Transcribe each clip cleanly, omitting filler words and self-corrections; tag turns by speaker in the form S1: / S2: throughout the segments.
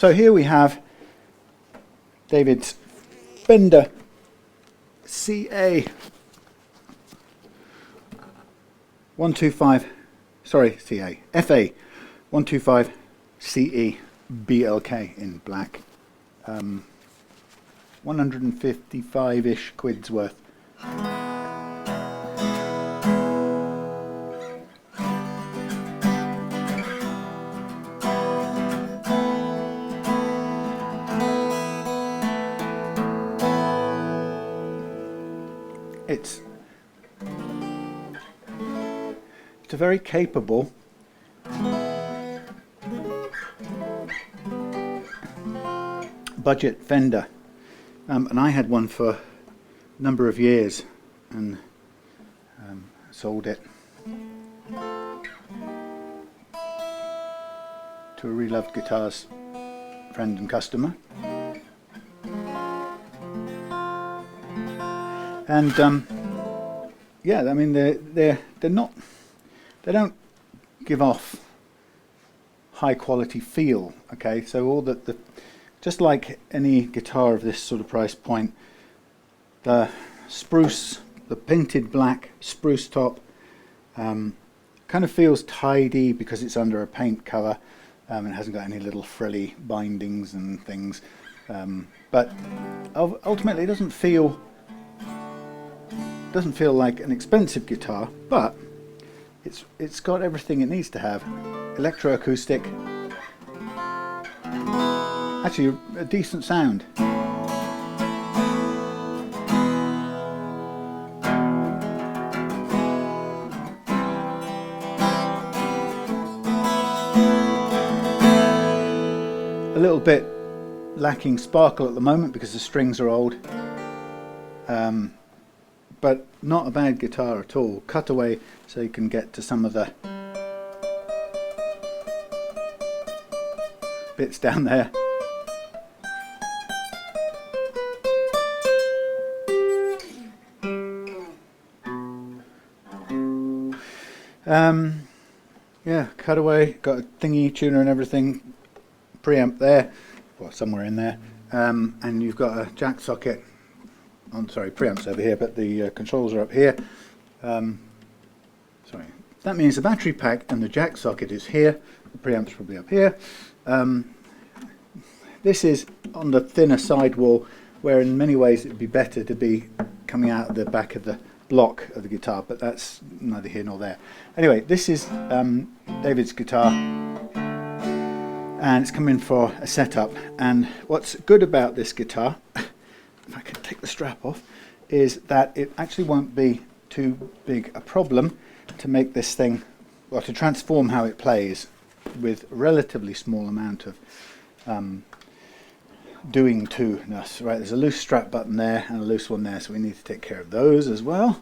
S1: So here we have David's Fender CA 125, sorry, CA, FA 125 CE BLK in black. 155-ish quid's worth. It's a very capable budget Fender, and I had one for a number of years and sold it to a really loved guitars friend and customer. And yeah, I mean they don't give off high quality feel. Okay, so all that just like any guitar of this sort of price point, the painted black spruce top kind of feels tidy because it's under a paint cover. It hasn't got any little frilly bindings and things, but ultimately it doesn't feel like an expensive guitar, but it's got everything it needs to have. Electro-acoustic, actually a decent sound. A little bit lacking sparkle at the moment because the strings are old, but not a bad guitar at all. Cutaway, so you can get to some of the bits down there. Yeah, cutaway, got a thingy tuner and everything, preamp there, well, somewhere in there, and you've got a jack socket. I'm sorry, preamp's over here, but the controls are up here. Sorry, that means the battery pack and the jack socket is here. The preamp's probably up here. This is on the thinner sidewall, where in many ways it would be better to be coming out of the back of the block of the guitar, but that's neither here nor there. Anyway, this is David's guitar, and it's come in for a setup. And what's good about this guitar, if I can take the strap off, is that it actually won't be too big a problem to make this thing, well, to transform how it plays with a relatively small amount of doing to-ness. Right, there's a loose strap button there and a loose one there, so we need to take care of those as well.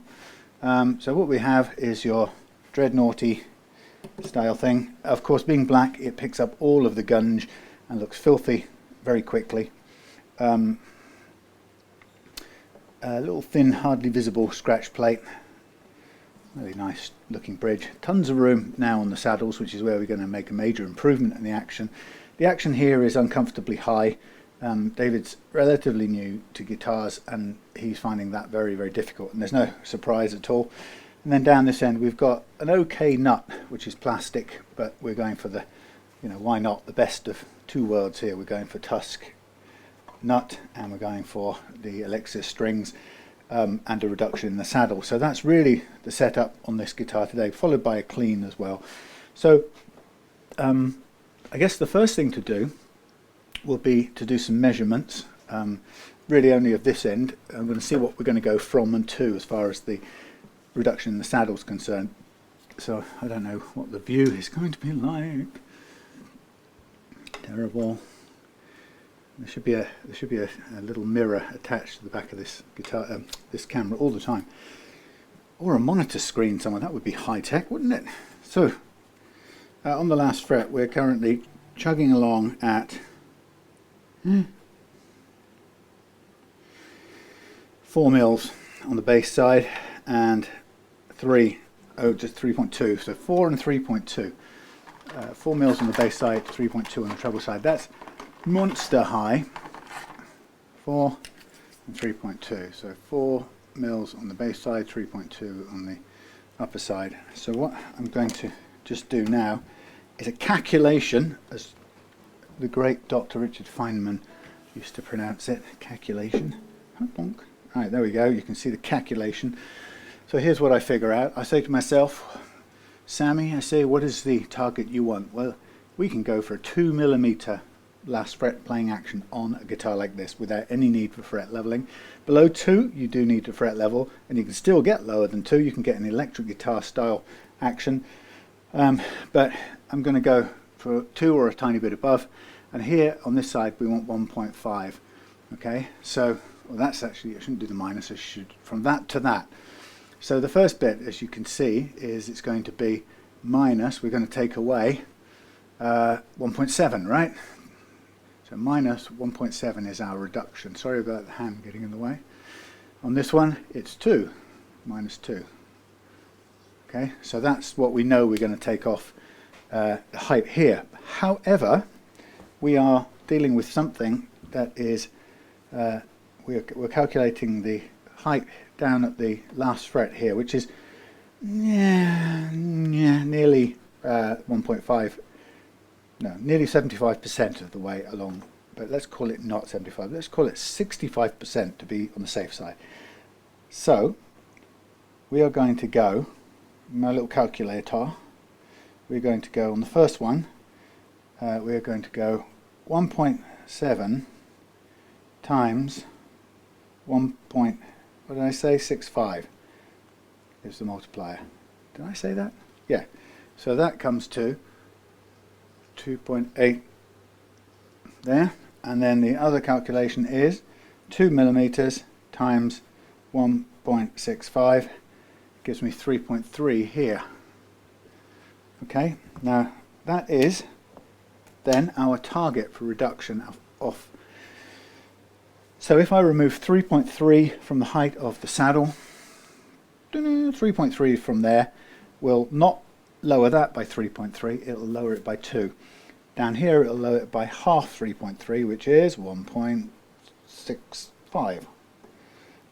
S1: So what we have is your dreadnoughty style thing. Of course, being black, it picks up all of the gunge and looks filthy very quickly. A little thin, hardly visible scratch plate. Really nice looking bridge. Tons of room now on the saddles, which is where we're going to make a major improvement in the action. The action here is uncomfortably high. David's relatively new to guitars, and he's finding that very, very difficult, and there's no surprise at all. And then down this end we've got an okay nut, which is plastic, but we're going for the, why not, the best of two worlds here. We're going for Tusq nut, and we're going for the Alexis strings, and a reduction in the saddle. So that's really the setup on this guitar today, followed by a clean as well. So I guess the first thing to do will be to do some measurements, really only of this end. I'm going to see what we're going to go from and to as far as the reduction in the saddle is concerned. So I don't know what the view is going to be like. Terrible. There should be a little mirror attached to the back of this guitar, this camera all the time, or a monitor screen somewhere. That would be high tech, wouldn't it? So on the last fret, we're currently chugging along at 4 mils on the bass side and just 3.2. So 4 and 3.2. 4 mils on the bass side, 3.2 on the treble side. That's monster high, 4 and 3.2. So 4 mils on the bass side, 3.2 on the upper side. So what I'm going to just do now is a calculation, as the great Dr. Richard Feynman used to pronounce it, calculation. Alright, there we go, you can see the calculation. So here's what I figure out. I say to myself, Sammy, I say, what is the target you want? Well, we can go for a 2mm last fret playing action on a guitar like this without any need for fret leveling. Below 2 you do need to fret level, and you can still get lower than 2. You can get an electric guitar style action, but I'm going to go for 2 or a tiny bit above, and here on this side we want 1.5. okay, so well, that's actually, I shouldn't do the minus, I should from that to that. So the first bit, as you can see, is it's going to be minus, we're going to take away 1.7, right? So minus 1.7 is our reduction. Sorry about the hand getting in the way. On this one it's 2, minus 2. Okay, so that's what we know we're going to take off the height here. However, we are dealing with something that is, we're calculating the height down at the last fret here, which is nearly 1.5, no, nearly 75% of the way along, but let's call it not 75, let's call it 65% to be on the safe side. So we are going to go, my little calculator, we're going to go on the first one, we're going to go 1.7 times 1. What did I say? 65 is the multiplier. Did I say that? Yeah. So that comes to 2.8 there, and then the other calculation is 2mm times 1.65 gives me 3.3 here. Okay, now that is then our target for reduction of. So if I remove 3.3 from the height of the saddle, 3.3 from there will not lower that by 3.3, it'll lower it by 2. Down here it'll lower it by half 3.3, which is 1.65.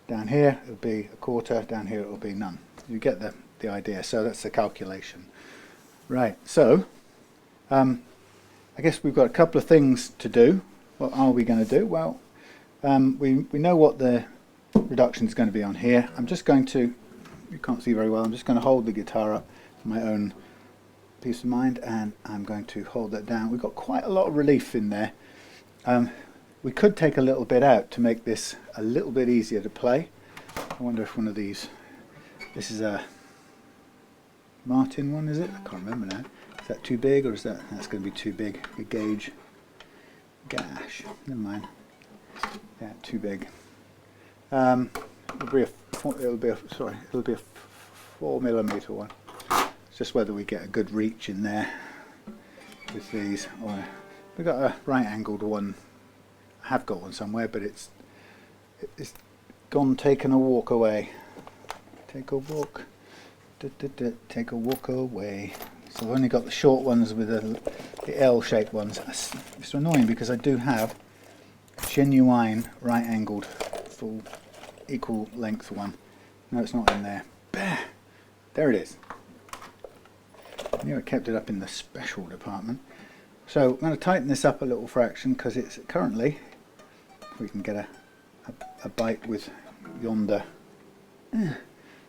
S1: Down here it'll be a quarter, down here it'll be none. You get the idea, so that's the calculation. Right, so I guess we've got a couple of things to do. What are we going to do? Well, we know what the reduction is going to be on here. I'm just going to, you can't see very well, I'm just going to hold the guitar up for my own peace of mind, and I'm going to hold that down. We've got quite a lot of relief in there. We could take a little bit out to make this a little bit easier to play. I wonder if one of these, this is a Martin one, is it? I can't remember now. Is that too big, or is that's going to be too big a gauge? Gosh, never mind. Yeah, too big. It'll be a 4mm one. It's just whether we get a good reach in there with these. Or we've got a right-angled one. I have got one somewhere, but it's gone, taken a walk away. Take a walk. Take a walk away. So I've only got the short ones with the L-shaped ones. It's annoying because I do have a genuine right-angled full equal length one. No, it's not in there. Bah! There it is. I knew I kept it up in the special department. So I'm going to tighten this up a little fraction because it's currently, if we can get a bite with yonder. Yeah,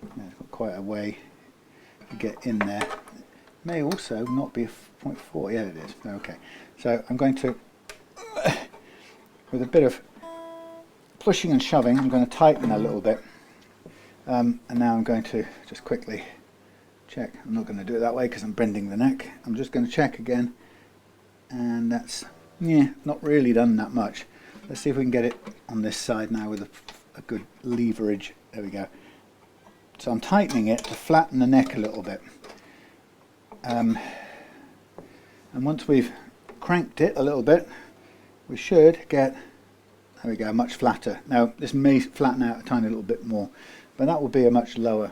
S1: it's got quite a way to get in there. May also not be a 0.4. Yeah, it is. Okay. So I'm going to, with a bit of pushing and shoving, I'm going to tighten a little bit. And now I'm going to just quickly check. I'm not going to do it that way because I'm bending the neck. I'm just going to check again. And that's, yeah, not really done that much. Let's see if we can get it on this side now with a good leverage. There we go. So I'm tightening it to flatten the neck a little bit. And once we've cranked it a little bit, we should get, there we go, much flatter. Now this may flatten out a tiny little bit more, but that will be a much lower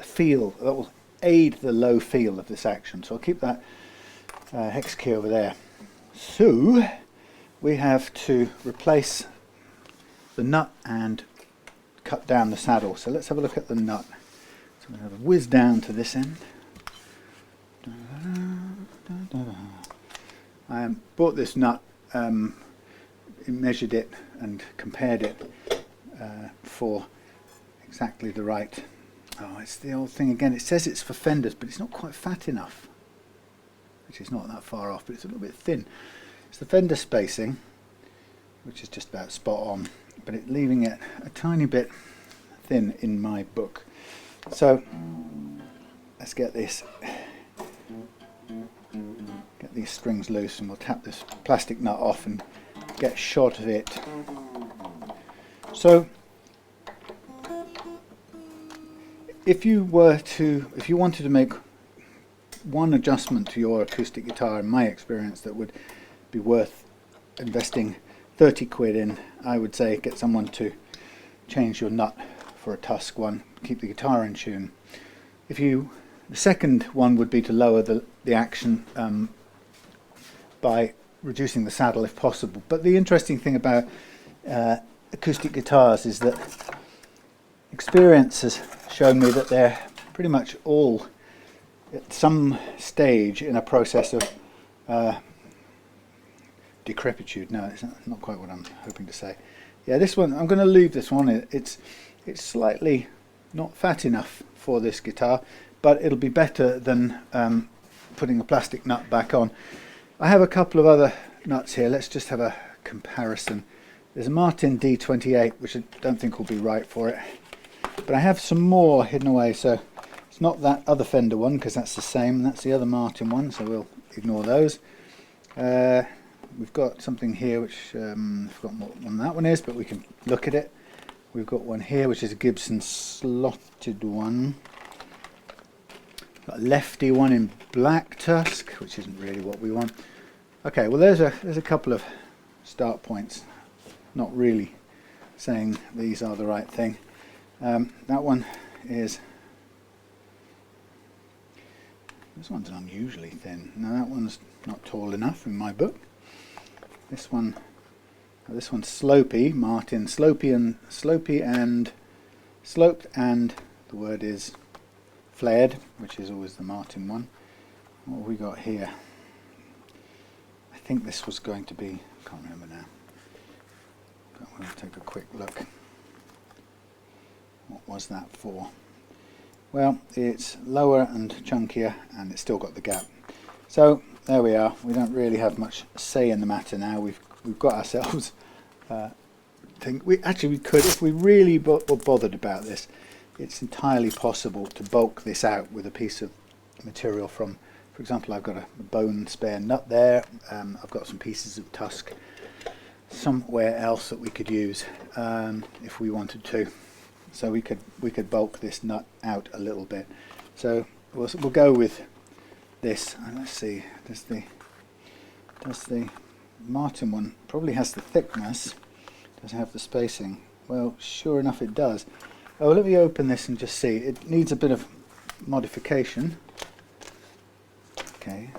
S1: feel. That will aid the low feel of this action. So I'll keep that hex key over there. So we have to replace the nut and cut down the saddle. So let's have a look at the nut. So we have a whiz down to this end. I bought this nut, measured it and compared it for exactly the right. Oh, it's the old thing again. It says it's for Fenders, but it's not quite fat enough. Which is not that far off, but it's a little bit thin. It's the Fender spacing, which is just about spot on, but it's leaving it a tiny bit thin in my book. So let's get these strings loose, and we'll tap this plastic nut off and get a shot of it. So if you wanted to make one adjustment to your acoustic guitar, in my experience, that would be worth investing 30 quid in, I would say get someone to change your nut for a Tusq one, keep the guitar in tune. The second one would be to lower the action by reducing the saddle if possible. But the interesting thing about acoustic guitars is that experience has shown me that they're pretty much all at some stage in a process of decrepitude. No, it's not quite what I'm hoping to say. Yeah, this one, I'm going to leave this one. It's slightly not fat enough for this guitar, but it'll be better than putting a plastic nut back on. I have a couple of other nuts here. Let's just have a comparison. There's a Martin D28, which I don't think will be right for it, but I have some more hidden away. So it's not that other Fender one, because that's the same. That's the other Martin one, so we'll ignore those. We've got something here which I've forgotten what one that one is, but we can look at it. We've got one here which is a Gibson slotted one. Got a lefty one in black Tusq, which isn't really what we want. Okay, well there's a couple of start points. Not really saying these are the right thing. That one is. This one's unusually thin. Now that one's not tall enough in my book. This one's slopey, Martin, slopey and sloped, and the word is flared, which is always the Martin one. What have we got here? I think this was going to be, I can't remember now. But we'll take a quick look. What was that for? Well, it's lower and chunkier, and it's still got the gap. So there we are. We don't really have much say in the matter now. We've got ourselves. We could, if we really were bothered about this. It's entirely possible to bulk this out with a piece of material from, for example, I've got a bone spare nut there. I've got some pieces of Tusq somewhere else that we could use if we wanted to. So we could bulk this nut out a little bit. So we'll go with this. And let's see. Does the Martin one probably has the thickness? Does it have the spacing? Well, sure enough, it does. Oh, let me open this and just see. It needs a bit of modification. Okay.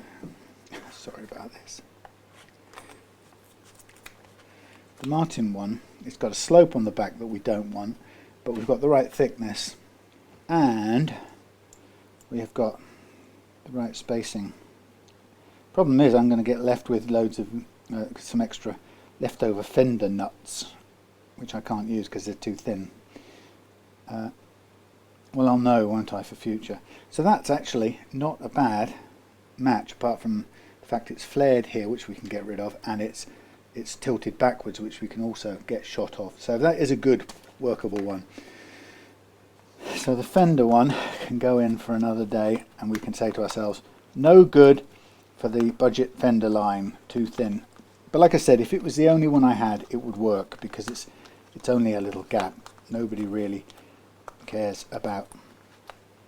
S1: Sorry about this. The Martin one, it's got a slope on the back that we don't want, but we've got the right thickness, and we have got the right spacing. Problem is, I'm going to get left with loads of some extra leftover Fender nuts, which I can't use because they're too thin. Well, I'll know, won't I, for future. So that's actually not a bad match, apart from the fact it's flared here, which we can get rid of, and it's tilted backwards, which we can also get shot of. So that is a good workable one. So the Fender one can go in for another day, and we can say to ourselves, no good for the budget Fender line, too thin. But like I said, if it was the only one I had, it would work, because it's only a little gap. Nobody really cares about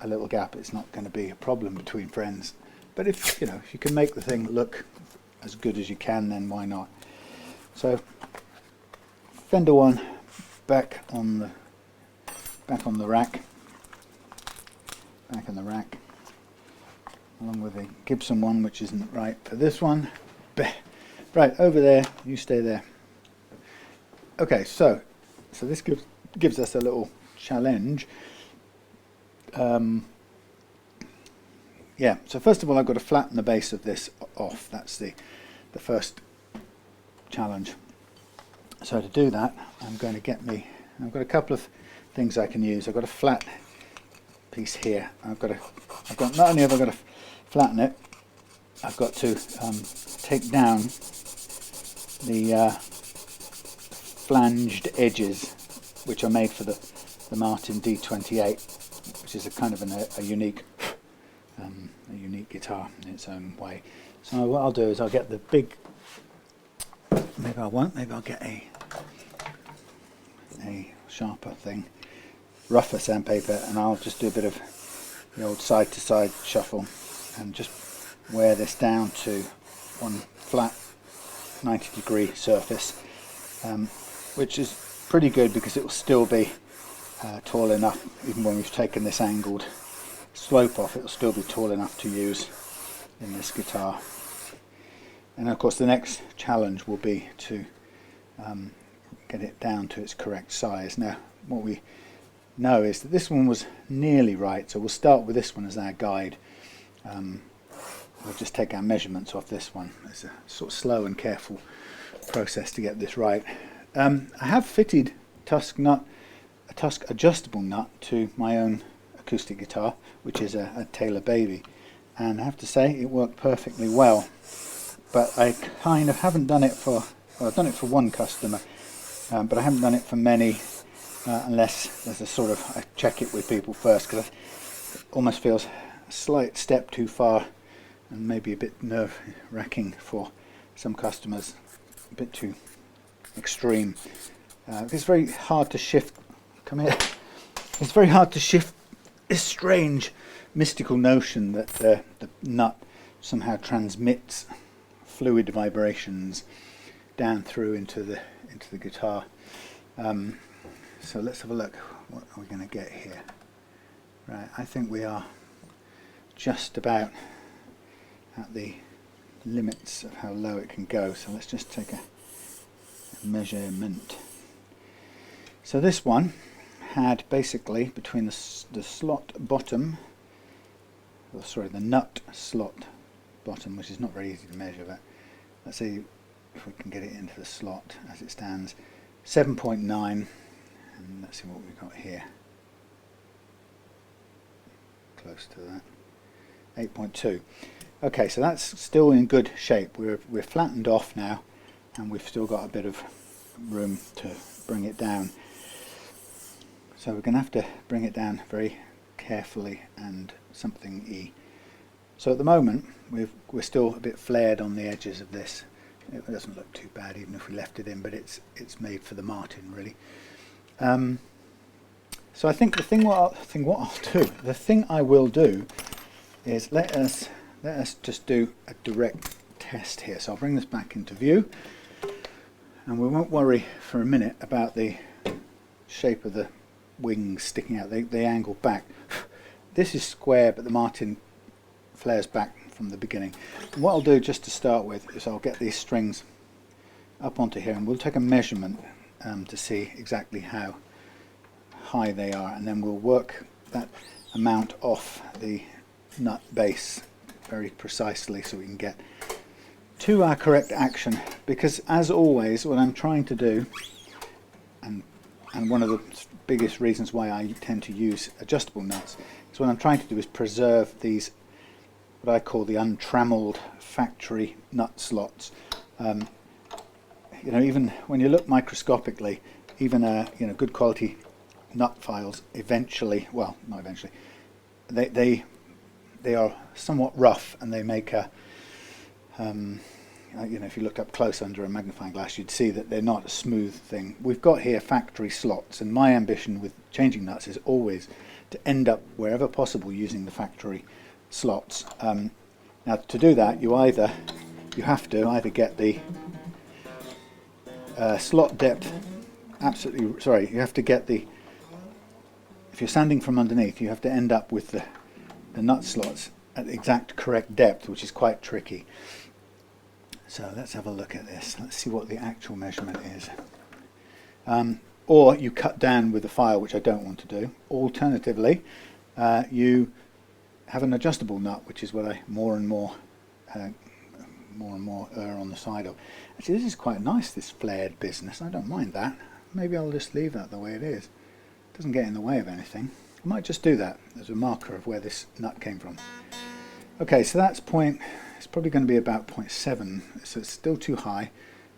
S1: a little gap. It's not going to be a problem between friends. But if you can make the thing look as good as you can, then why not? So Fender one back on the rack, along with the Gibson one, which isn't right for this one. Right, over there, you stay there. Okay, so this gives us a little challenge. Yeah, so first of all I've got to flatten the base of this off. That's the first challenge. So to do that, I'm going to get I've got a couple of things I can use. I've got a flat piece here. Not only have I got to flatten it, I've got to take down the flanged edges, which are made for the Martin D28, which is a kind of a unique guitar in its own way. So what I'll do is I'll get the big, maybe I won't, maybe I'll get a sharper thing, rougher sandpaper, and I'll just do a bit of the old side to side shuffle and just wear this down to one flat 90-degree surface, which is pretty good because it will still be tall enough. Even when we've taken this angled slope off, it will still be tall enough to use in this guitar. And of course the next challenge will be to get it down to its correct size. Now what we know is that this one was nearly right, so we'll start with this one as our guide. We'll just take our measurements off this one. It's a sort of slow and careful process to get this right. I have fitted a Tusq adjustable nut to my own acoustic guitar, which is a Taylor Baby, and I have to say it worked perfectly well. But I kind of haven't done it for, well, I've done it for one customer, but I haven't done it for many, unless there's a sort of, I check it with people first, because it almost feels a slight step too far and maybe a bit nerve-wracking for some customers, a bit too extreme. It's very hard to shift, come here, it's very hard to shift this strange mystical notion that the nut somehow transmits fluid vibrations down through into the guitar. So let's have a look. What are we going to get here? Right, I think we are just about at the limits of how low it can go. So let's just take a measurement. So this one had basically between the slot bottom, or sorry, the nut slot bottom, which is not very easy to measure, but let's see if we can get it into the slot as it stands, 7.9, and let's see what we've got here, close to that, 8.2. Okay, so that's still in good shape. We're flattened off now, and we've still got a bit of room to bring it down. So we're going to have to bring it down very carefully and something-y. So at the moment we're still a bit flared on the edges of this. It doesn't look too bad even if we left it in, but it's made for the Martin really. So I think the thing I will do is let us just do a direct test here. So I'll bring this back into view, and we won't worry for a minute about the shape of the wings sticking out. They angle back. This is square, but the Martin flares back from the beginning. And what I'll do just to start with is I'll get these strings up onto here, and we'll take a measurement to see exactly how high they are, and then we'll work that amount off the nut base very precisely so we can get to our correct action. Because as always, what I'm trying to do, and one of the biggest reasons why I tend to use adjustable nuts, is what I'm trying to do is preserve these, what I call the untrammeled factory nut slots. You know, even when you look microscopically, even good quality nut files eventually, well, not eventually, they are somewhat rough, and they make a if you look up close under a magnifying glass, you'd see that they're not a smooth thing. We've got here factory slots, and my ambition with changing nuts is always to end up wherever possible using the factory slots. Now to do that, you have to either get the slot depth absolutely, sorry, you have to get the, if you're sanding from underneath, you have to end up with the nut slots at the exact correct depth, which is quite tricky. So let's have a look at this. Let's see what the actual measurement is. Or you cut down with the file, which I don't want to do. Alternatively, you have an adjustable nut, which is what I more and more err on the side of. Actually, this is quite nice, this flared business. I don't mind that. Maybe I'll just leave that the way it is. It doesn't get in the way of anything. I might just do that as a marker of where this nut came from. Okay, so that's it's probably going to be about 0.7, so it's still too high,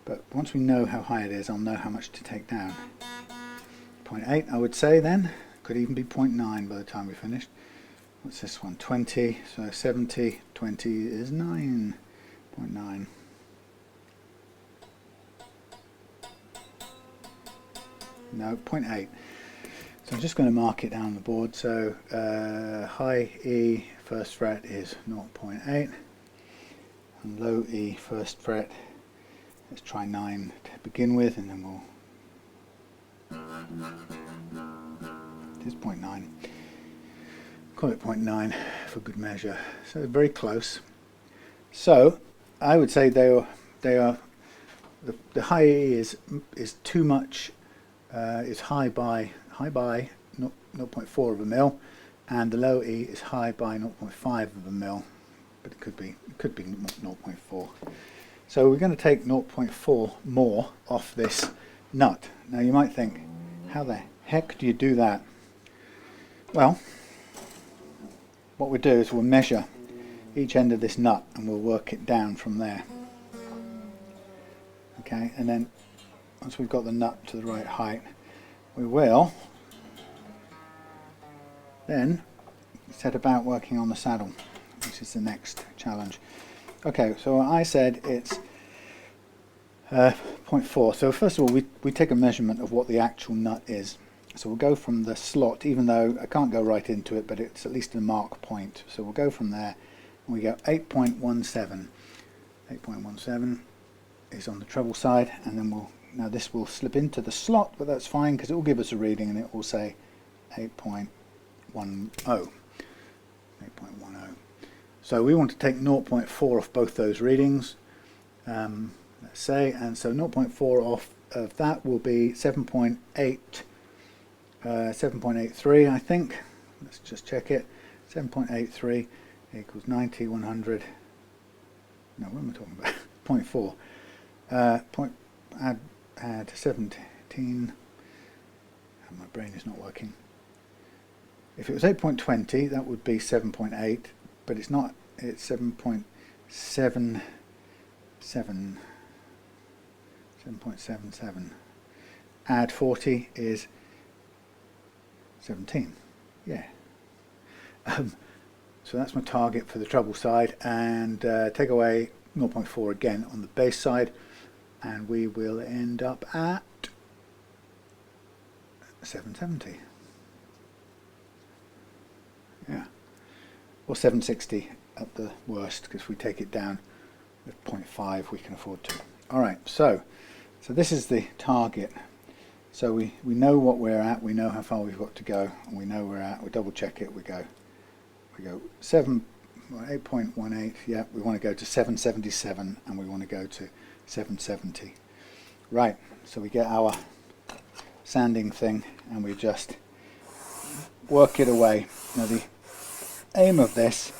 S1: but once we know how high it is, I'll know how much to take down. 0.8, I would say then. Could even be 0.9 by the time we finished. What's this one? 20, so 70, 20 is 9.9. No, 0.8. So I'm just going to mark it down on the board. So high E first fret is 0.8 and low E first fret, let's try 9 to begin with, and then we'll, it is 0.9, call it 0.9 for good measure. So very close. So I would say they are the high E is too much. Is high by 0.4 of a mil, and the low E is high by 0.5 of a mil, but it could be 0.4. So we're going to take 0.4 more off this nut. Now you might think, how the heck do you do that? Well, what we'll do is we'll measure each end of this nut and we'll work it down from there. Okay, and then once we've got the nut to the right height, we will then set about working on the saddle, which is the next challenge. Okay, so I said it's 0.4. So first of all, we take a measurement of what the actual nut is. So we'll go from the slot, even though I can't go right into it, but it's at least a mark point. So we'll go from there, and we go 8.17. 8.17 is on the treble side, and then now this will slip into the slot, but that's fine because it will give us a reading and it will say 8.10. 8.10. So we want to take 0.4 off both those readings, let's say, and so 0.4 off of that will be 7.83, I think. Let's just check it. 7.83 equals 90, 100. No, what am I talking about? 0.4. Add 17. My brain is not working. If it was 8.20, that would be 7.8, but it's not. It's 7.77. 7.77. Add 40 is 17. Yeah. So that's my target for the treble side, and take away 0.4 again on the bass side, and we will end up at 770. Yeah, or 760 at the worst, because if we take it down with 0.5 we can afford to. Alright, so this is the target. So we know what we're at, we know how far we've got to go, and we know we're at, we double check it, we go 8.18, yeah, we want to go to 777, and we want to go to 770. Right, so we get our sanding thing and we just work it away. Now the aim of this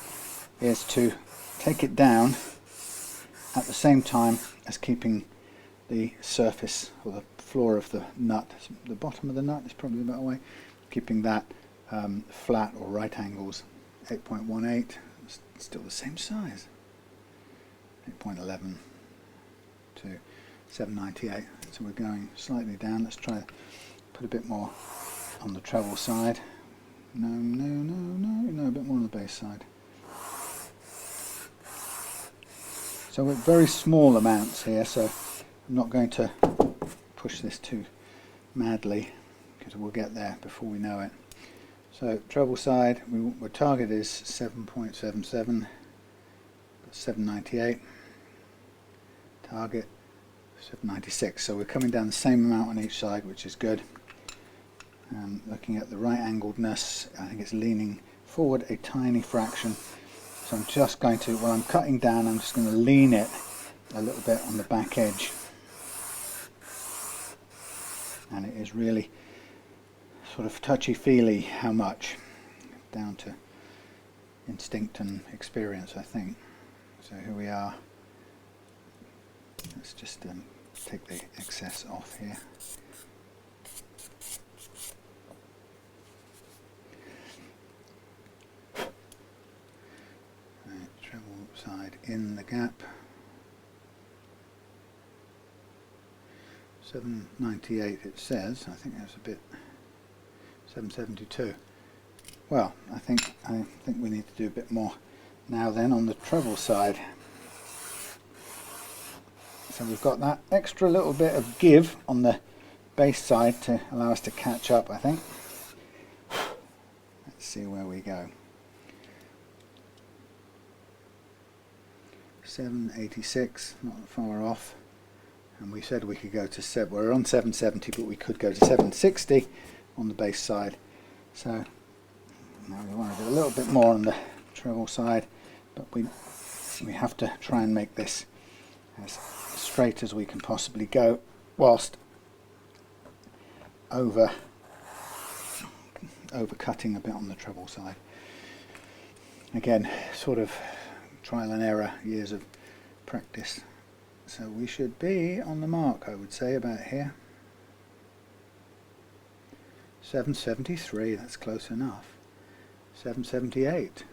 S1: is to take it down at the same time as keeping the surface or the floor of the nut, the bottom of the nut is probably a better way, keeping that flat or right angles. 8.18, still the same size. 8.11 to 798. So we're going slightly down. Let's try put a bit more on the treble side. No, a bit more on the bass side. So we're very small amounts here, so I'm not going to push this too madly because we'll get there before we know it. So treble side, our target is 7.77, 798. Target 796. So we're coming down the same amount on each side, which is good. Looking at the right angledness, I think it's leaning forward a tiny fraction. So I'm just going to, when I'm cutting down, I'm just going to lean it a little bit on the back edge, and it is really sort of touchy-feely how much, down to instinct and experience, I think. So here we are. Let's just take the excess off here. Treble side in the gap. 798 it says. I think that's a bit. 772. Well, I think we need to do a bit more now then on the treble side. So we've got that extra little bit of give on the bass side to allow us to catch up, I think. Let's see where we go. 786, not far off. And we said we could go to we're on 770, but we could go to 760 on the bass side. So now we want to do a little bit more on the treble side, but we have to try and make this as straight as we can possibly go, whilst overcutting a bit on the treble side. Again, sort of trial and error, years of practice. So we should be on the mark, I would say, about here. 773, that's close enough. 778.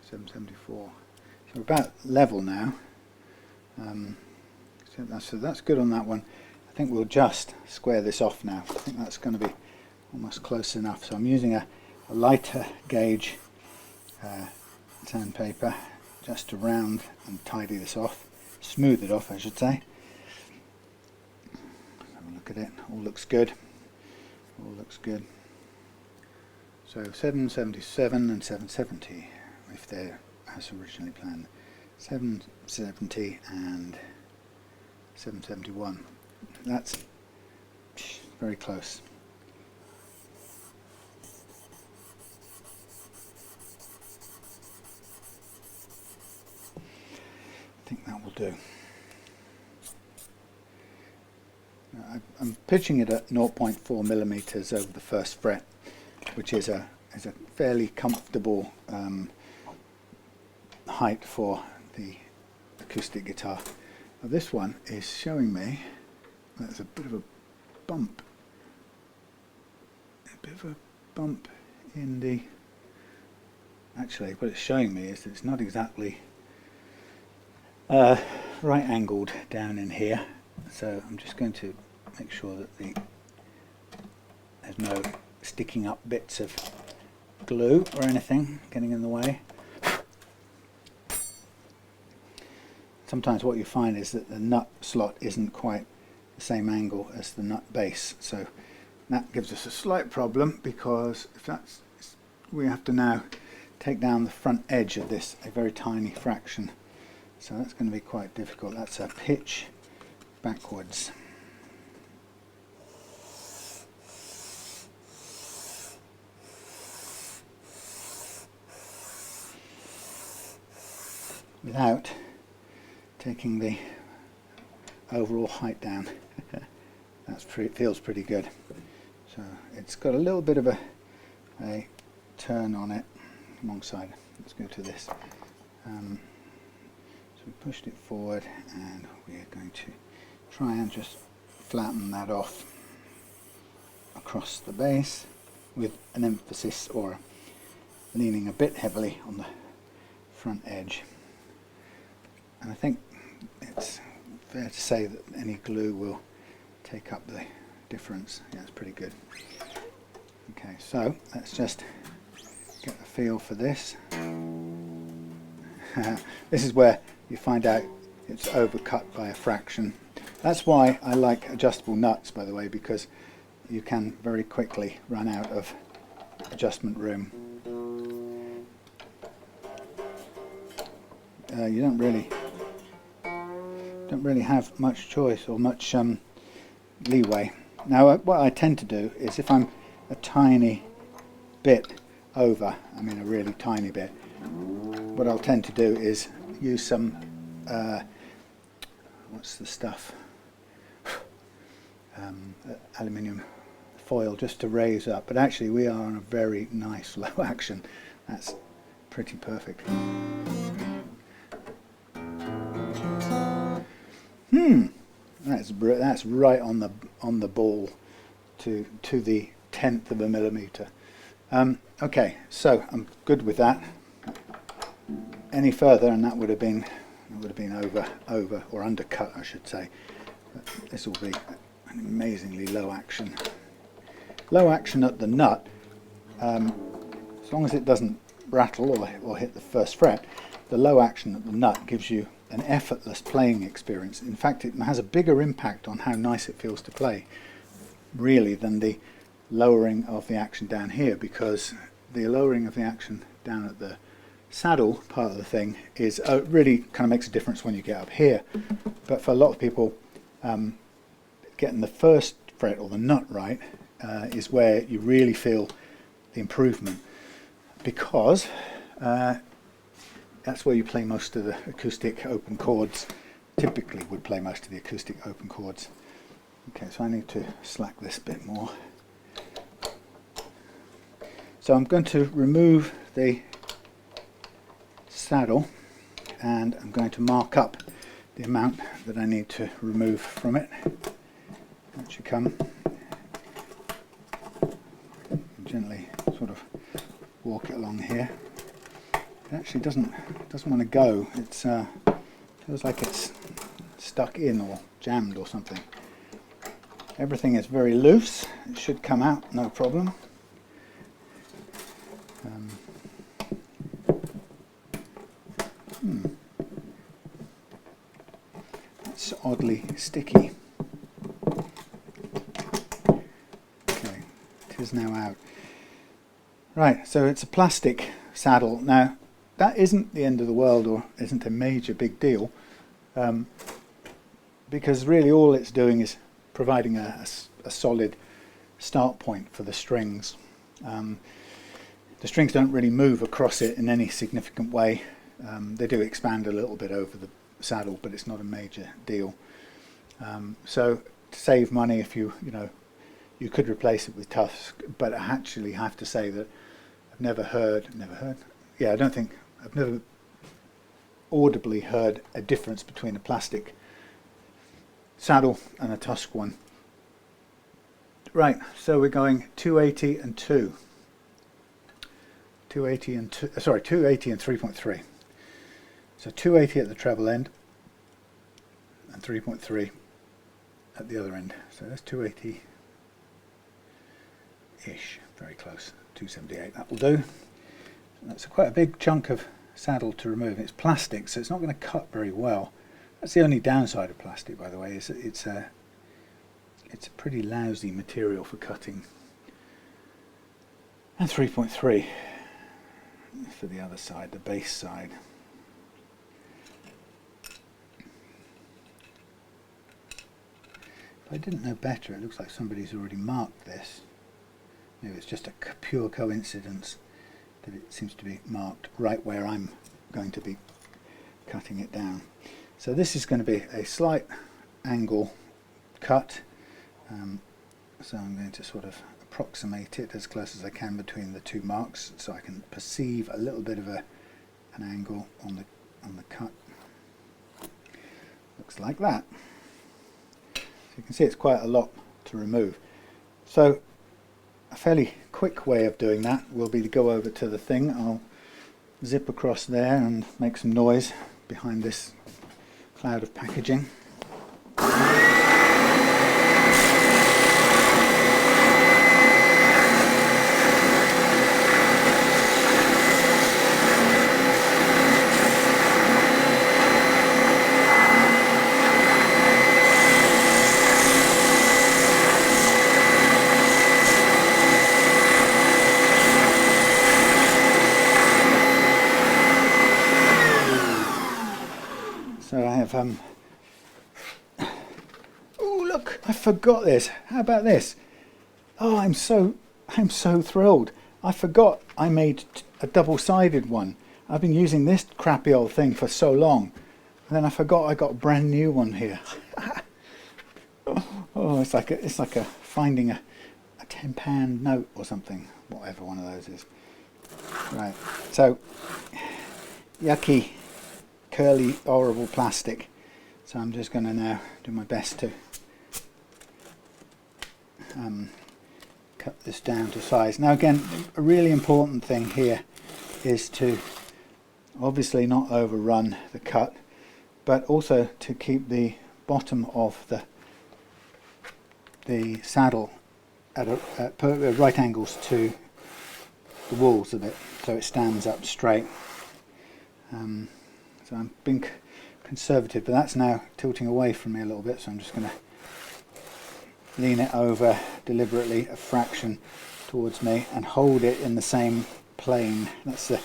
S1: 774. So we're about level now. So that's good on that one. I think we'll just square this off now. I think that's going to be almost close enough. So I'm using a lighter gauge sandpaper just to round and tidy this off. Smooth it off, I should say. Have a look at it. All looks good. All looks good. So 777 and 770, if they're as originally planned. 770 and 771. That's very close. I think that will do. I'm pitching it at 0.4 millimeters over the first fret, which is a fairly comfortable height for the acoustic guitar. Now this one is showing me there's a bit of a bump. In the. Actually, what it's showing me is that it's not exactly right angled down in here. So I'm just going to make sure that there's no sticking up bits of glue or anything getting in the way. Sometimes what you find is that the nut slot isn't quite the same angle as the nut base, so that gives us a slight problem, because if that's, we have to now take down the front edge of this a very tiny fraction, so that's going to be quite difficult. That's a pitch backwards. Without taking the overall height down. Feels pretty good. So it's got a little bit of a turn on it, wrong side. Let's go to this. So we pushed it forward, and we're going to try and just flatten that off across the base with an emphasis, or leaning a bit heavily on the front edge. And I think it's fair to say that any glue will take up the difference. Yeah, it's pretty good. Okay, so let's just get a feel for this. This is where you find out it's overcut by a fraction. That's why I like adjustable nuts, by the way, because you can very quickly run out of adjustment room. You don't really have much choice or much leeway. Now what I tend to do is, if I'm a tiny bit over, I mean a really tiny bit, what I'll tend to do is use some, what's the stuff, aluminium foil just to raise up, but actually we are on a very nice low action. That's pretty perfect. That's right on the ball to the 1/10 of a millimeter. Okay, so I'm good with that. Any further and that would have been over or undercut, I should say. But this will be an amazingly low action. Low action at the nut, as long as it doesn't rattle or hit the first fret. The low action at the nut gives you an effortless playing experience. In fact, it has a bigger impact on how nice it feels to play, really, than the lowering of the action down here, because the lowering of the action down at the saddle part of the thing is really kind of makes a difference when you get up here. But for a lot of people, getting the first fret or the nut right is where you really feel the improvement, because that's where you play most of the acoustic open chords. Typically would play most of the acoustic open chords. Okay, so I need to slack this bit more. So I'm going to remove the saddle and I'm going to mark up the amount that I need to remove from it. That should come. Gently sort of walk it along here. It actually doesn't want to go. It feels like it's stuck in or jammed or something. Everything is very loose. It should come out no problem. It's oddly sticky. Okay, it is now out. Right, so it's a plastic saddle. Now, that isn't the end of the world or isn't a major big deal, because really all it's doing is providing a solid start point for the strings. The strings don't really move across it in any significant way. They do expand a little bit over the saddle, but it's not a major deal. So to save money, if you could replace it with Tusq, but I actually have to say that I've never heard. Yeah, I've never audibly heard a difference between a plastic saddle and a Tusq one. Right, so we're going 280 and 2. 280 and 2, sorry, 280 and 3.3. So 280 at the treble end and 3.3 at the other end. So that's 280-ish, very close, 278, that will do. That's quite a big chunk of saddle to remove. It's plastic, so it's not going to cut very well. That's the only downside of plastic, by the way, is it's a pretty lousy material for cutting. And 3.3 for the other side, the bass side. If I didn't know better, it looks like somebody's already marked this. Maybe it's just a pure coincidence that it seems to be marked right where I'm going to be cutting it down. So this is going to be a slight angle cut. So I'm going to sort of approximate it as close as I can between the two marks, so I can perceive a little bit of an angle on the cut. Looks like that. So you can see it's quite a lot to remove. So a fairly quick way of doing that will be to go over to the thing. I'll zip across there and make some noise behind this cloud of packaging. So I have oh look, I forgot this. How about this? Oh, I'm so thrilled. I forgot I made a double-sided one. I've been using this crappy old thing for so long, and then I forgot I got a brand new one here. Oh, it's like finding a £10 note or something, whatever one of those is. Right, so yucky, curly, horrible plastic. So I'm just going to now do my best to cut this down to size. Now again, a really important thing here is to obviously not overrun the cut, but also to keep the bottom of the saddle at right angles to the walls of it, so it stands up straight. So I'm being conservative, but that's now tilting away from me a little bit, so I'm just going to lean it over deliberately a fraction towards me and hold it in the same plane. That's the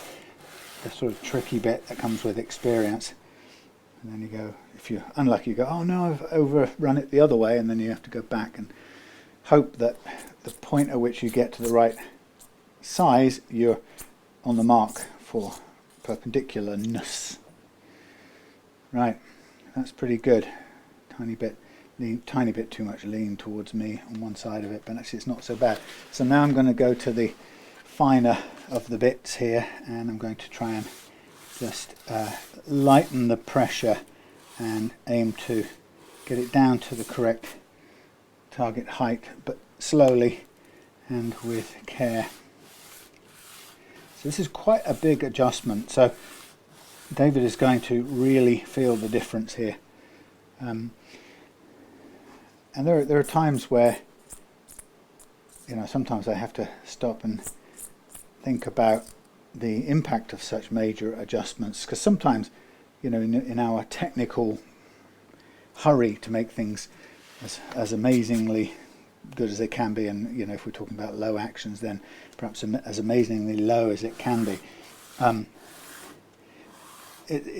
S1: sort of tricky bit that comes with experience. And then you go, if you're unlucky, you go, oh no, I've overrun it the other way, and then you have to go back and hope that the point at which you get to the right size, you're on the mark for perpendicularness. Right, that's pretty good. Tiny bit too much lean towards me on one side of it, but actually it's not so bad. So now I'm going to go to the finer of the bits here, and I'm going to try and just lighten the pressure and aim to get it down to the correct target height, but slowly and with care. So this is quite a big adjustment, so David is going to really feel the difference here. And there are times where, you know, sometimes I have to stop and think about the impact of such major adjustments, because sometimes, you know, in our technical hurry to make things as amazingly good as they can be, and you know, if we're talking about low actions, then perhaps as amazingly low as it can be,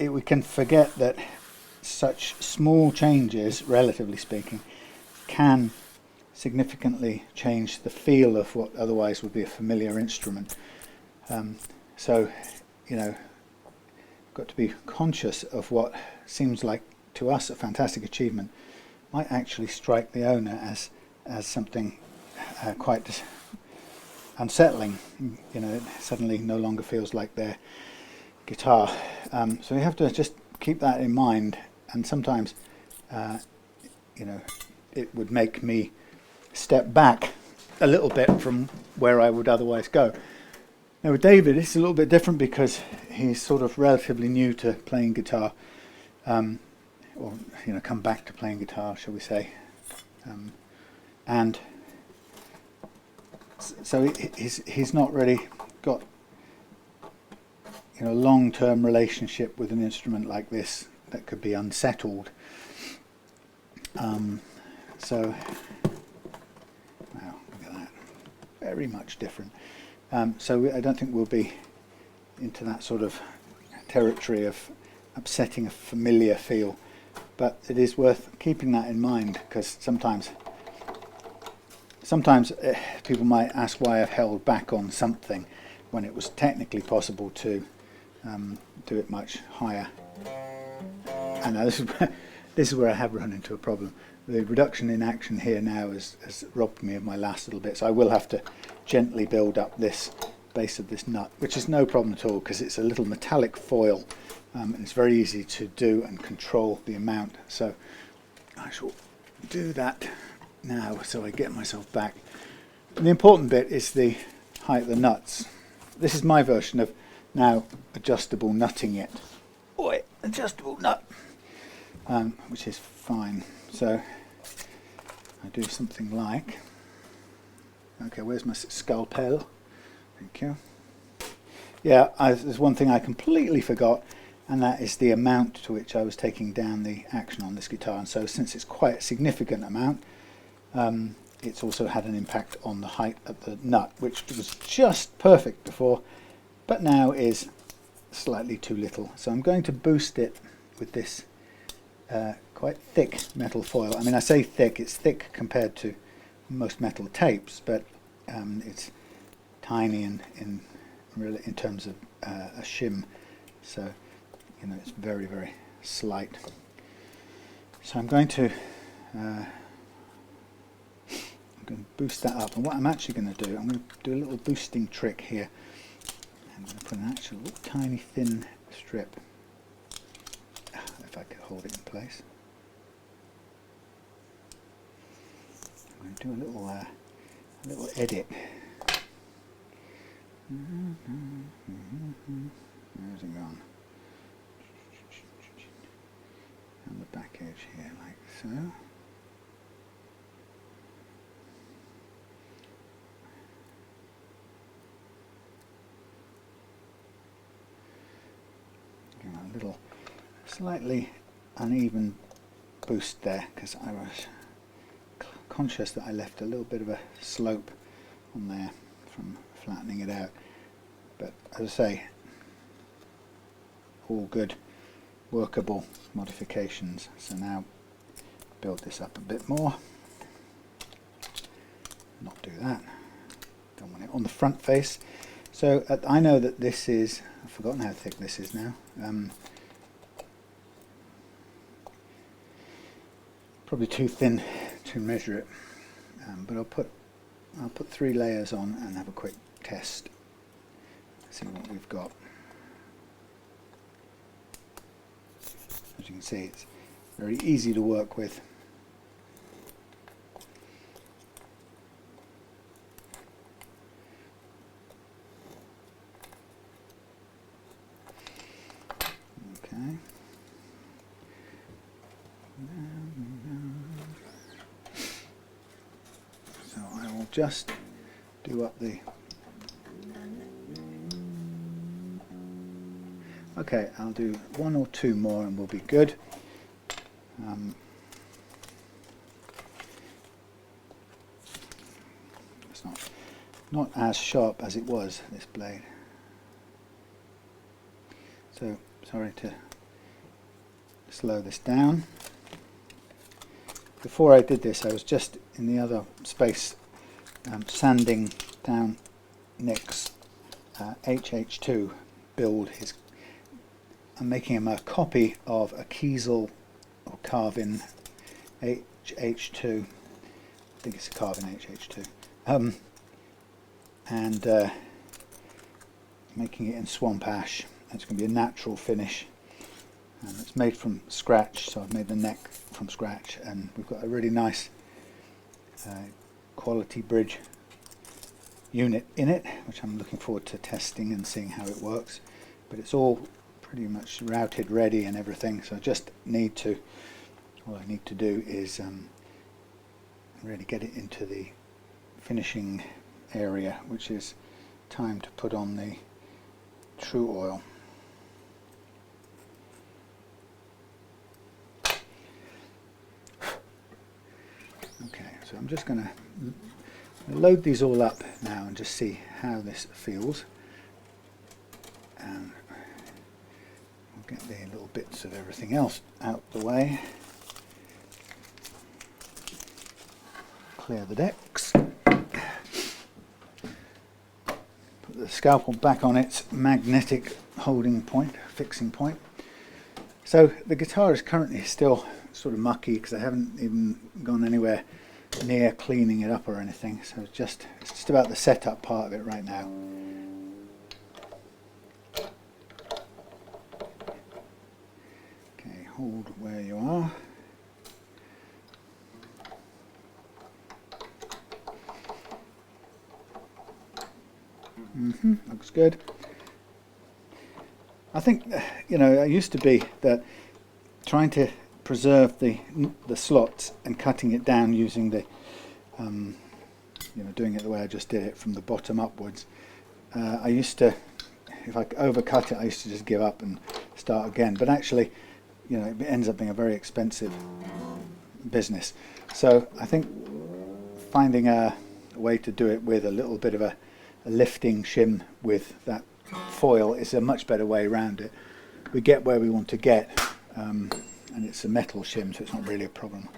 S1: we can forget that such small changes, relatively speaking, can significantly change the feel of what otherwise would be a familiar instrument. So, you know, got to be conscious of what seems like to us a fantastic achievement might actually strike the owner as something quite unsettling. You know, it suddenly no longer feels like their guitar. So you have to just keep that in mind, and sometimes, you know, it would make me step back a little bit from where I would otherwise go. Now with David, it's a little bit different because he's sort of relatively new to playing guitar, or you know, come back to playing guitar, shall we say, and so he's not really got, you know, a long-term relationship with an instrument like this that could be unsettled. So, wow, look at that, very much different. So I don't think we'll be into that sort of territory of upsetting a familiar feel, but it is worth keeping that in mind, because sometimes people might ask why I've held back on something when it was technically possible to do it much higher. I know this is where I have run into a problem. The reduction in action here now has robbed me of my last little bit, so I will have to gently build up this base of this nut, which is no problem at all because it's a little metallic foil, and it's very easy to do and control the amount. So I shall do that now so I get myself back. And the important bit is the height of the nuts. This is my version of now adjustable nutting it. Oi, adjustable nut, which is fine. So I do something like, okay, where's my scalpel? Thank you. Yeah, there's one thing I completely forgot, and that is the amount to which I was taking down the action on this guitar. And so since it's quite a significant amount, it's also had an impact on the height of the nut, which was just perfect before, but now is slightly too little. So I'm going to boost it with this quite thick metal foil. I mean, I say thick, it's thick compared to most metal tapes, but it's tiny in terms of a shim so you know it's very, very slight. So I'm going to boost that up, and what I'm actually going to do, I'm going to do a little boosting trick here. I'm going to put an actual little tiny thin strip, if I could hold it in place. I'm going to do a little edit. Where's it gone? On the back edge here, like so. Give it a little slightly uneven boost there, because I was conscious that I left a little bit of a slope on there from flattening it out. But as I say, all good, workable modifications. So now build this up a bit more. Not do that. Don't want it on the front face. So I know that this is, I've forgotten how thick this is now. Probably too thin to measure it, but I'll put 3 layers on and have a quick test. See what we've got. As you can see, it's very easy to work with. Okay. So I will just do up the... Okay, I'll do 1 or 2 more and we'll be good. It's not as sharp as it was, this blade. So, sorry to slow this down. Before I did this, I was just in the other space sanding down Nick's HH2 build. I'm making him a copy of a Kiesel or Carvin HH2. I think it's a Carvin HH2. And making it in swamp ash. It's going to be a natural finish. It's made from scratch, so I've made the neck from scratch, and we've got a really nice quality bridge unit in it, which I'm looking forward to testing and seeing how it works. But it's all pretty much routed ready and everything, so I just need to, all I need to do is really get it into the finishing area, which is time to put on the true oil. Okay, so I'm just going to load these all up now and just see how this feels. And we'll get the little bits of everything else out the way. Clear the decks. Put the scalpel back on its magnetic holding point, fixing point. So the guitar is currently still sort of mucky because I haven't even gone anywhere near cleaning it up or anything, so it's just about the setup part of it right now. Okay, hold where you are. Looks good. I think, you know, it used to be that trying to preserve the slots and cutting it down using the, you know, doing it the way I just did it from the bottom upwards. I used to, if I overcut it, I used to just give up and start again. But actually, you know, it ends up being a very expensive business. So I think finding a way to do it with a little bit of a lifting shim with that foil is a much better way around it. We get where we want to get. And it's a metal shim, so it's not really a problem.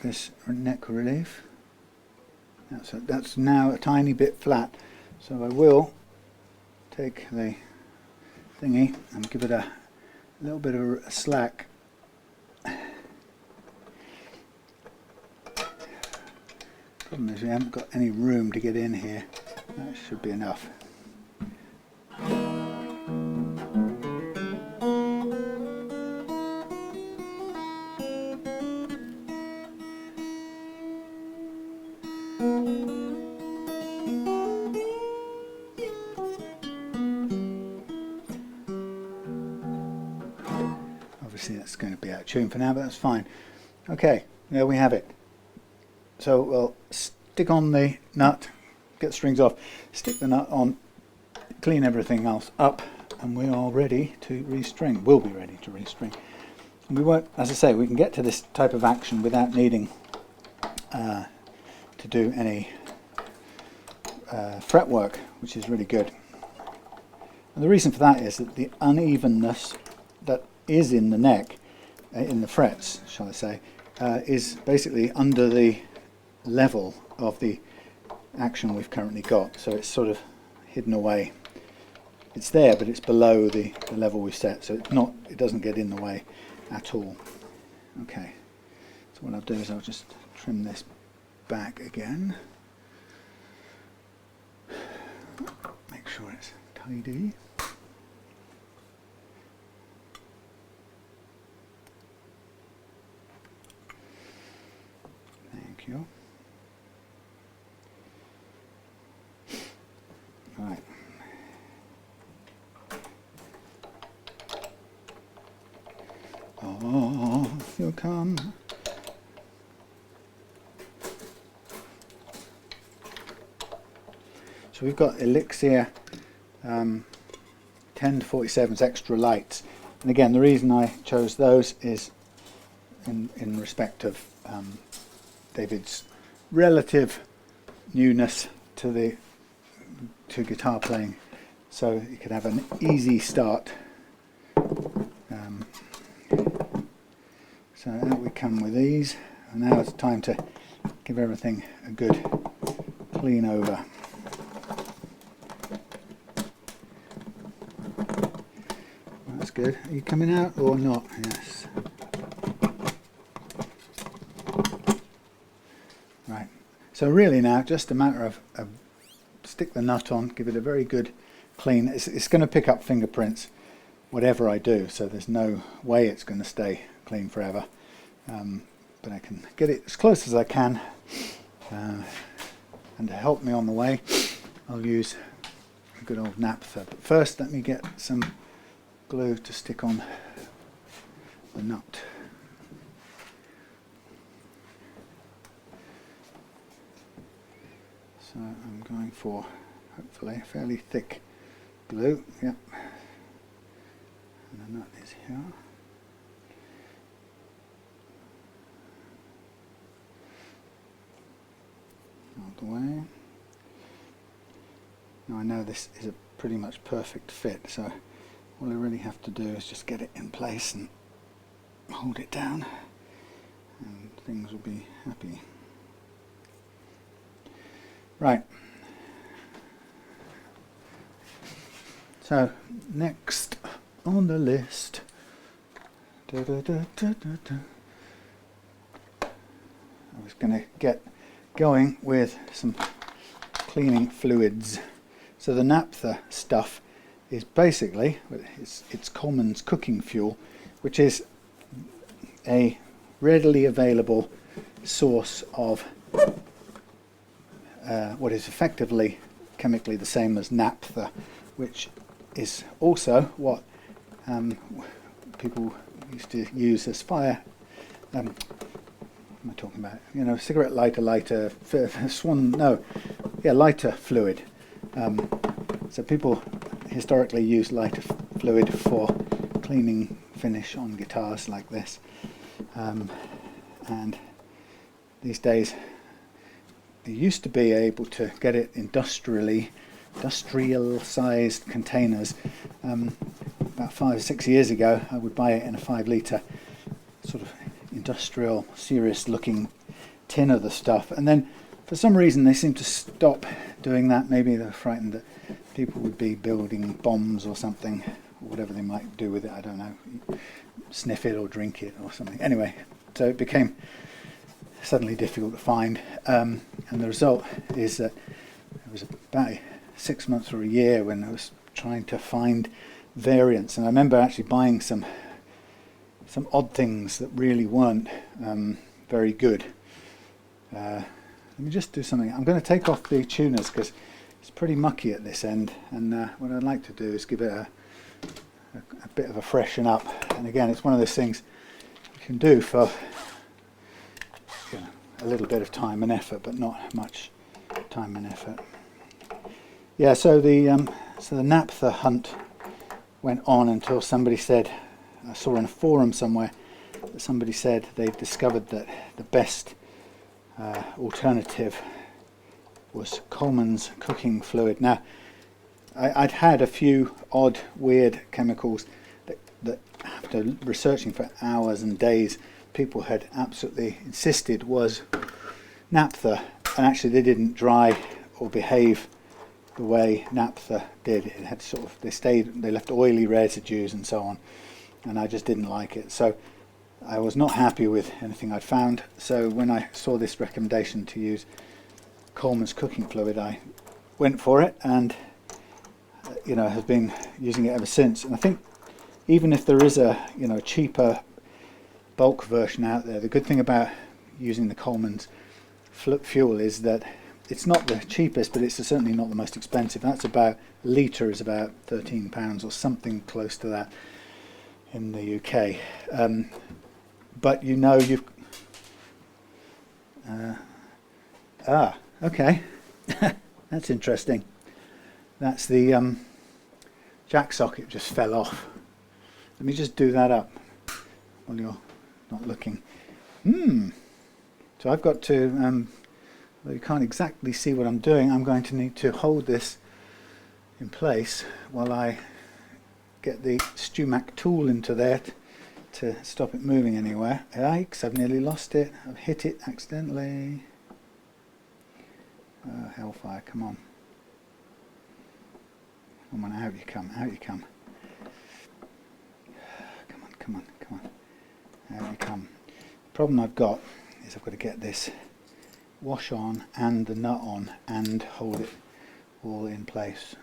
S1: this neck relief. That's now a tiny bit flat, so I will take the thingy and give it a little bit of a slack. Problem is we haven't got any room to get in here. That should be enough. Obviously that's going to be out of tune for now, but that's fine. Okay, there we have it. So we'll stick on the nut, get the strings off, stick the nut on, clean everything else up, and we are ready to restring. We'll be ready to restring. And we won't, as I say, we can get to this type of action without needing to do any fretwork, which is really good. And the reason for that is that the unevenness that is in the neck, in the frets, shall I say, is basically under the level of the action we've currently got, so it's sort of hidden away. It's there, but it's below the level we've set, so it doesn't get in the way at all. Okay, so what I'll do is I'll just trim this back again, make sure it's tidy. Thank you. Right. Oh, you'll come. So we've got Elixir 10-47's extra lights, and again the reason I chose those is in respect of David's relative newness to guitar playing, so you could have an easy start. So out we come with these, and now it's time to give everything a good clean over. That's good. Are you coming out or not? Yes. Right. So really now, just a matter of stick the nut on, give it a very good clean. It's going to pick up fingerprints whatever I do, so there's no way it's going to stay clean forever, but I can get it as close as I can, and to help me on the way I'll use a good old naphtha. But first let me get some glue to stick on the nut. So I'm going for hopefully a fairly thick glue. Yep. And the nut is here. Out the way. Now I know this is a pretty much perfect fit, so all I really have to do is just get it in place and hold it down, and things will be happy. Right. So next on the list, I was going to get going with some cleaning fluids. So the naphtha stuff is basically it's Coleman's cooking fuel, which is a readily available source of what is effectively chemically the same as naphtha, which is also what people used to use as fire. What am I talking about? You know, cigarette lighter, lighter fluid. So people historically used lighter fluid for cleaning finish on guitars like this, and these days you used to be able to get it industrial sized containers. About 5 or 6 years ago I would buy it in a 5 litre sort of industrial serious looking tin of the stuff, and then for some reason they seem to stop doing that. Maybe they're frightened that people would be building bombs or something, or whatever they might do with it, I don't know, sniff it or drink it or something. Anyway, so it became suddenly difficult to find, and the result is that it was about 6 months or a year when I was trying to find variants, and I remember actually buying some odd things that really weren't very good. Let me just do something. I'm going to take off the tuners because it's pretty mucky at this end, and what I'd like to do is give it a bit of a freshen up. And again, it's one of those things you can do for a little bit of time and effort, but not much time and effort. Yeah, so the naphtha hunt went on until somebody said, I saw in a forum somewhere that somebody said they discovered that the best alternative was Coleman's cooking fluid. Now, I'd had a few odd, weird chemicals that after researching for hours and days, people had absolutely insisted was naphtha, and actually they didn't dry or behave the way naphtha did. It had sort of, they left oily residues and so on, and I just didn't like it. So I was not happy with anything I'd found. So when I saw this recommendation to use Coleman's cooking fluid, I went for it, and have been using it ever since. And I think even if there is a cheaper bulk version out there, the good thing about using the Coleman's fuel is that it's not the cheapest, but it's certainly not the most expensive. That's about, a litre is about £13 or something close to that in the UK. But you've okay. That's interesting. That's the jack socket just fell off. Let me just do that up while you're not looking. So I've got to, well, you can't exactly see what I'm doing. I'm going to need to hold this in place while I get the StewMac tool into there to stop it moving anywhere. Yikes, I've nearly lost it. I've hit it accidentally. Hellfire, come on. Come on, out you come, out you come. Come on, come on, come on. Out you come. The problem I've got is I've got to get this wash on and the nut on and hold it all in place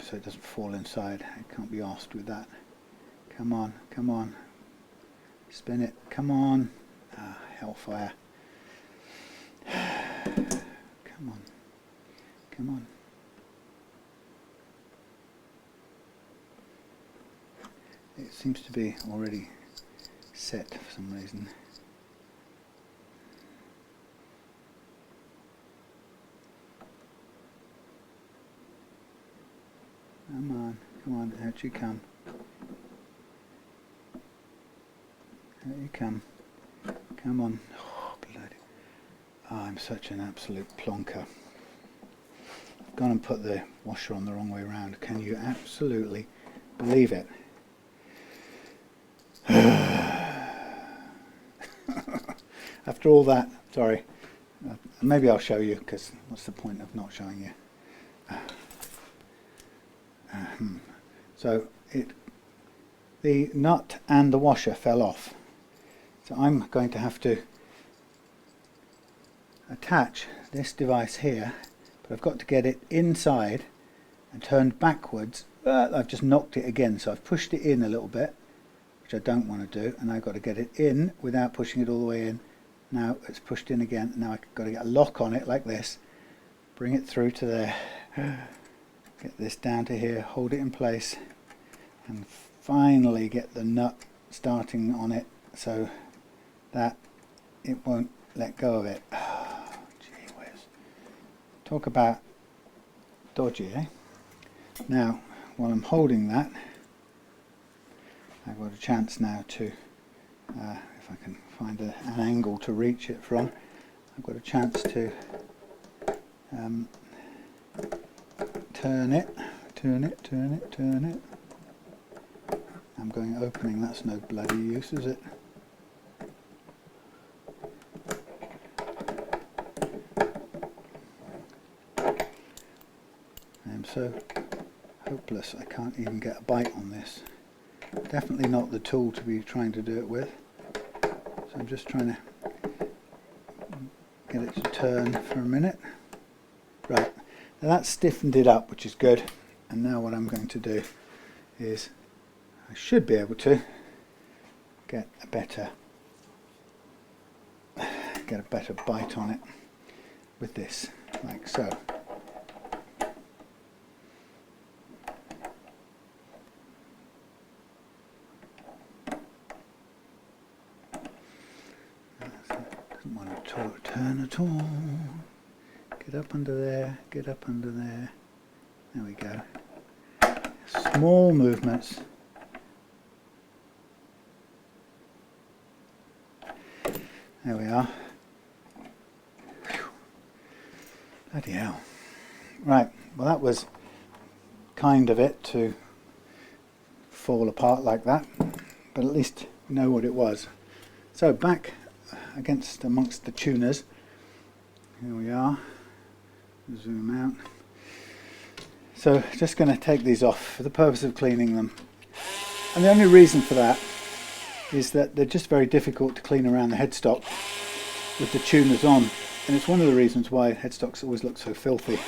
S1: so it doesn't fall inside. I can't be arsed with that. Come on, come on. Spin it, come on. Hellfire. Come on, come on. It seems to be already set for some reason. Come on, out you come. Out you come. Come on. Oh, bloody. Oh, I'm such an absolute plonker. I've gone and put the washer on the wrong way around. Can you absolutely believe it? After all that, sorry, maybe I'll show you, because what's the point of not showing you? So the nut and the washer fell off, so I'm going to have to attach this device here, but I've got to get it inside and turned backwards. I've just knocked it again, so I've pushed it in a little bit, which I don't want to do, and I've got to get it in without pushing it all the way in. Now it's pushed in again. Now I've got to get a lock on it like this, bring it through to there, get this down to here, hold it in place, and finally get the nut starting on it so that it won't let go of it. Oh, gee whiz. Talk about dodgy, eh? Now, while I'm holding that, I've got a chance now to, if I can find an angle to reach it from, I've got a chance to turn it. I'm going opening, that's no bloody use, is it? so hopeless I can't even get a bite on this. Definitely not the tool to be trying to do it with. So I'm just trying to get it to turn for a minute. Right, now that's stiffened it up, which is good. And now what I'm going to do is, I should be able to get a better bite on it with this, like so. Doesn't want to turn at all. Get up under there, get up under there. There we go. Small movements. There we are. Whew. Bloody hell. Right, well that was kind of it to fall apart like that, but at least we know what it was. So back amongst the tuners. Here we are. Zoom out. So just going to take these off for the purpose of cleaning them. And the only reason for that is that they're just very difficult to clean around the headstock with the tuners on. And it's one of the reasons why headstocks always look so filthy.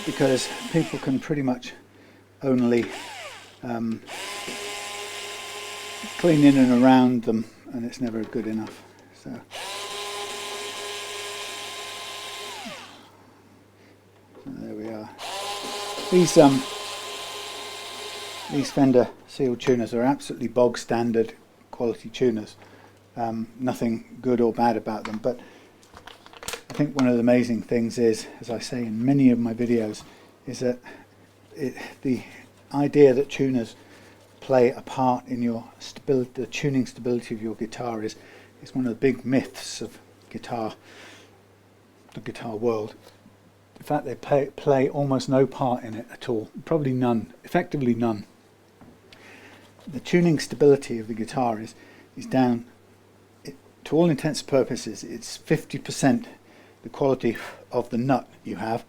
S1: Because people can pretty much only clean in and around them, and it's never good enough. So there we are. These Fender sealed tuners are absolutely bog standard quality tuners. Nothing good or bad about them, but I think one of the amazing things is, as I say in many of my videos, is that the idea that tuners play a part in your stability, the tuning stability of your guitar, is one of the big myths of the guitar world. In fact, they play almost no part in it at all, probably none, effectively none. The tuning stability of the guitar is down, to all intents and purposes, it's 50% the quality of the nut you have,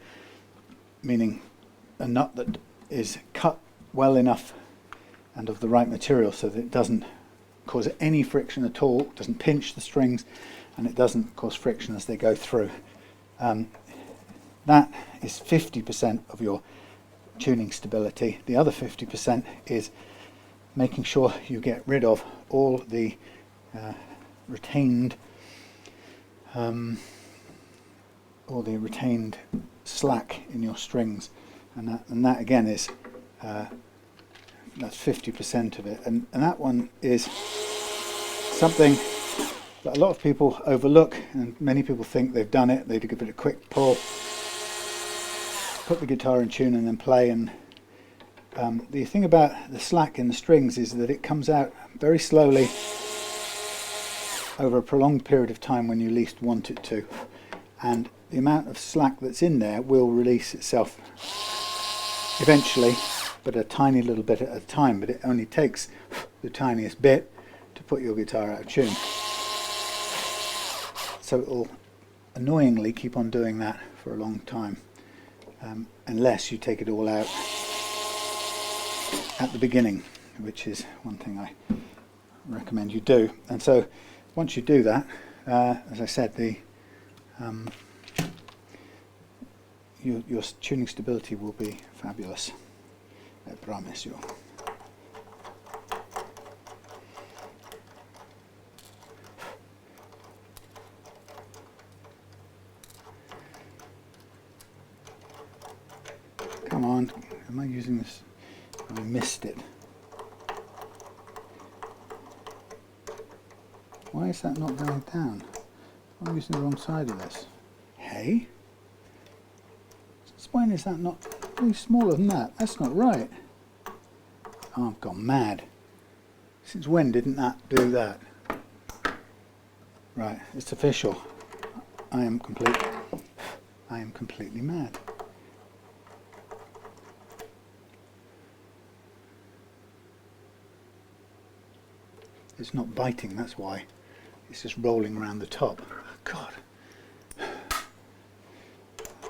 S1: meaning a nut that is cut well enough and of the right material so that it doesn't cause any friction at all, doesn't pinch the strings, and it doesn't cause friction as they go through. That is 50% of your tuning stability. The other 50% is making sure you get rid of all the retained slack in your strings, and that again is that's 50% of it, and that one is something that a lot of people overlook, and many people think they've done it. They give it a quick pull, put the guitar in tune, and then play. And the thing about the slack in the strings is that it comes out very slowly over a prolonged period of time when you least want it to, and the amount of slack that's in there will release itself eventually, but a tiny little bit at a time. But it only takes the tiniest bit to put your guitar out of tune. So it will annoyingly keep on doing that for a long time, unless you take it all out at the beginning, which is one thing I recommend you do. And so once you do that, as I said, your tuning stability will be fabulous. I promise you. Come on, am I using this? I missed it. Why is that not going down? I'm using the wrong side of this. Hey? Why is that not any smaller than that? That's not right. Oh, I've gone mad. Since when didn't that do that? Right, it's official. I am completely mad. It's not biting, that's why. It's just rolling around the top. Oh, God. I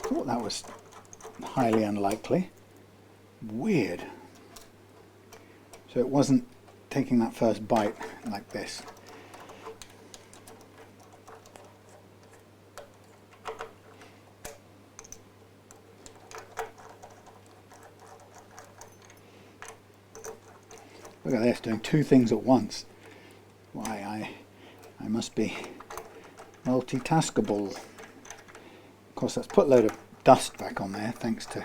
S1: thought that was highly unlikely. Weird. So it wasn't taking that first bite like this. Look at this, doing two things at once. Why, I must be multitaskable. Of course, that's put a load of dust back on there, thanks to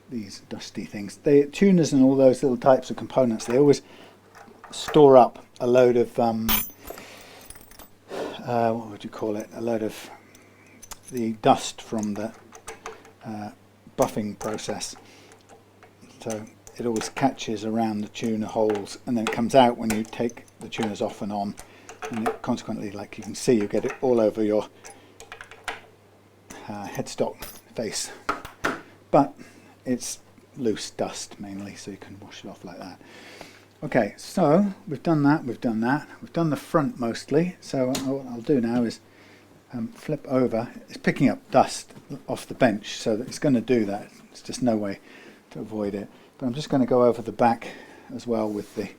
S1: these dusty things. The tuners and all those little types of components, they always store up a load of what would you call it? A load of the dust from the buffing process. So it always catches around the tuner holes, and then it comes out when you take the tuners off and on, and it consequently, like you can see, you get it all over your headstock face. But it's loose dust mainly, so you can wash it off like that. Okay, so we've done that, we've done the front mostly. So what I'll do now is flip over. It's picking up dust off the bench, so that it's going to do that. There's just no way to avoid it. But I'm just going to go over the back as well with the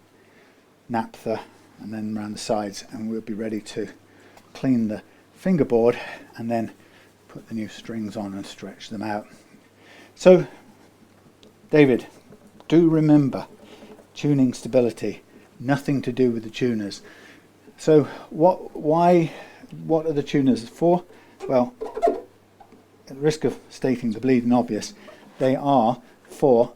S1: naphtha, and then around the sides, and we'll be ready to clean the fingerboard and then put the new strings on and stretch them out. So, David, do remember, tuning stability, nothing to do with the tuners. So what are the tuners for? Well, at the risk of stating the bleeding obvious, they are for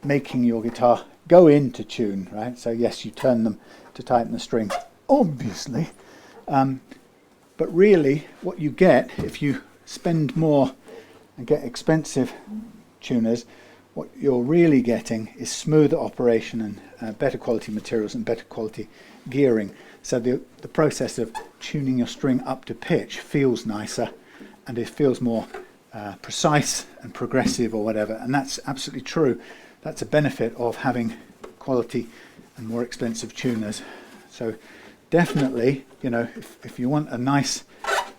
S1: making your guitar go into tune, right? So yes, you turn them to tighten the string, obviously, but really what you get if you spend more and get expensive tuners, what you're really getting is smoother operation and better quality materials and better quality gearing. So the process of tuning your string up to pitch feels nicer, and it feels more precise and progressive or whatever, and that's absolutely true. That's a benefit of having quality and more expensive tuners. So definitely, you know, if you want a nice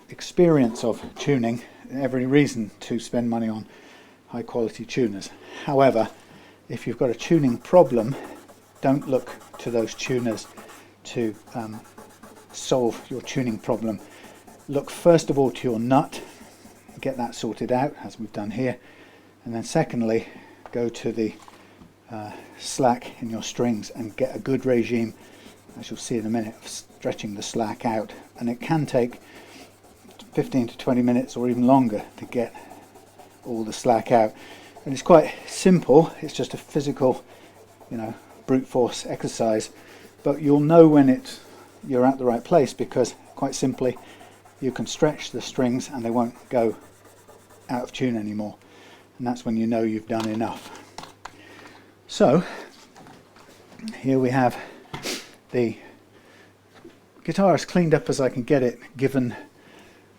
S1: experience of tuning, every reason to spend money on high quality tuners. However, if you've got a tuning problem, don't look to those tuners to solve your tuning problem. Look first of all to your nut, get that sorted out as we've done here, and then secondly go to the slack in your strings and get a good regime, as you'll see in a minute, of stretching the slack out. And it can take 15 to 20 minutes or even longer to get all the slack out, and it's quite simple. It's just a physical, you know, brute force exercise, but you'll know when you're at the right place, because quite simply you can stretch the strings and they won't go out of tune anymore, and that's when you know you've done enough. So here we have the guitar as cleaned up as I can get it, given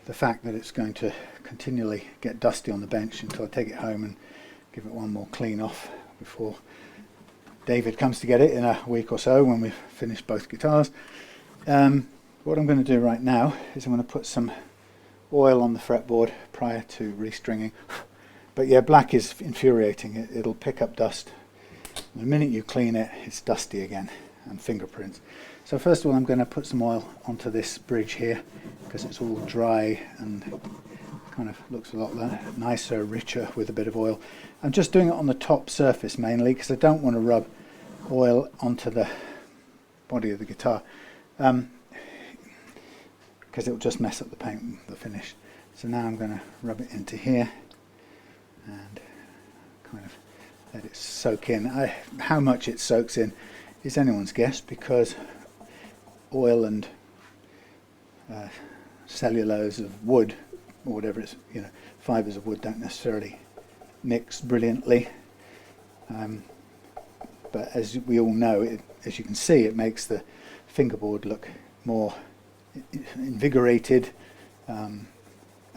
S1: the fact that it's going to continually get dusty on the bench until I take it home and give it one more clean off before David comes to get it in a week or so when we've finished both guitars. What I'm going to do right now is I'm going to put some oil on the fretboard prior to restringing. But yeah, black is infuriating. It'll pick up dust. The minute you clean it, it's dusty again, and fingerprints. So first of all, I'm going to put some oil onto this bridge here, because it's all dry and kind of looks a lot nicer, richer with a bit of oil. I'm just doing it on the top surface mainly, because I don't want to rub oil onto the body of the guitar, because it'll just mess up the paint and the finish. So now I'm going to rub it into here and kind of let it soak in. How much it soaks in is anyone's guess, because oil and cellulose of wood, or whatever it's, you know, fibres of wood don't necessarily mix brilliantly. But as we all know, as you can see, it makes the fingerboard look more invigorated. And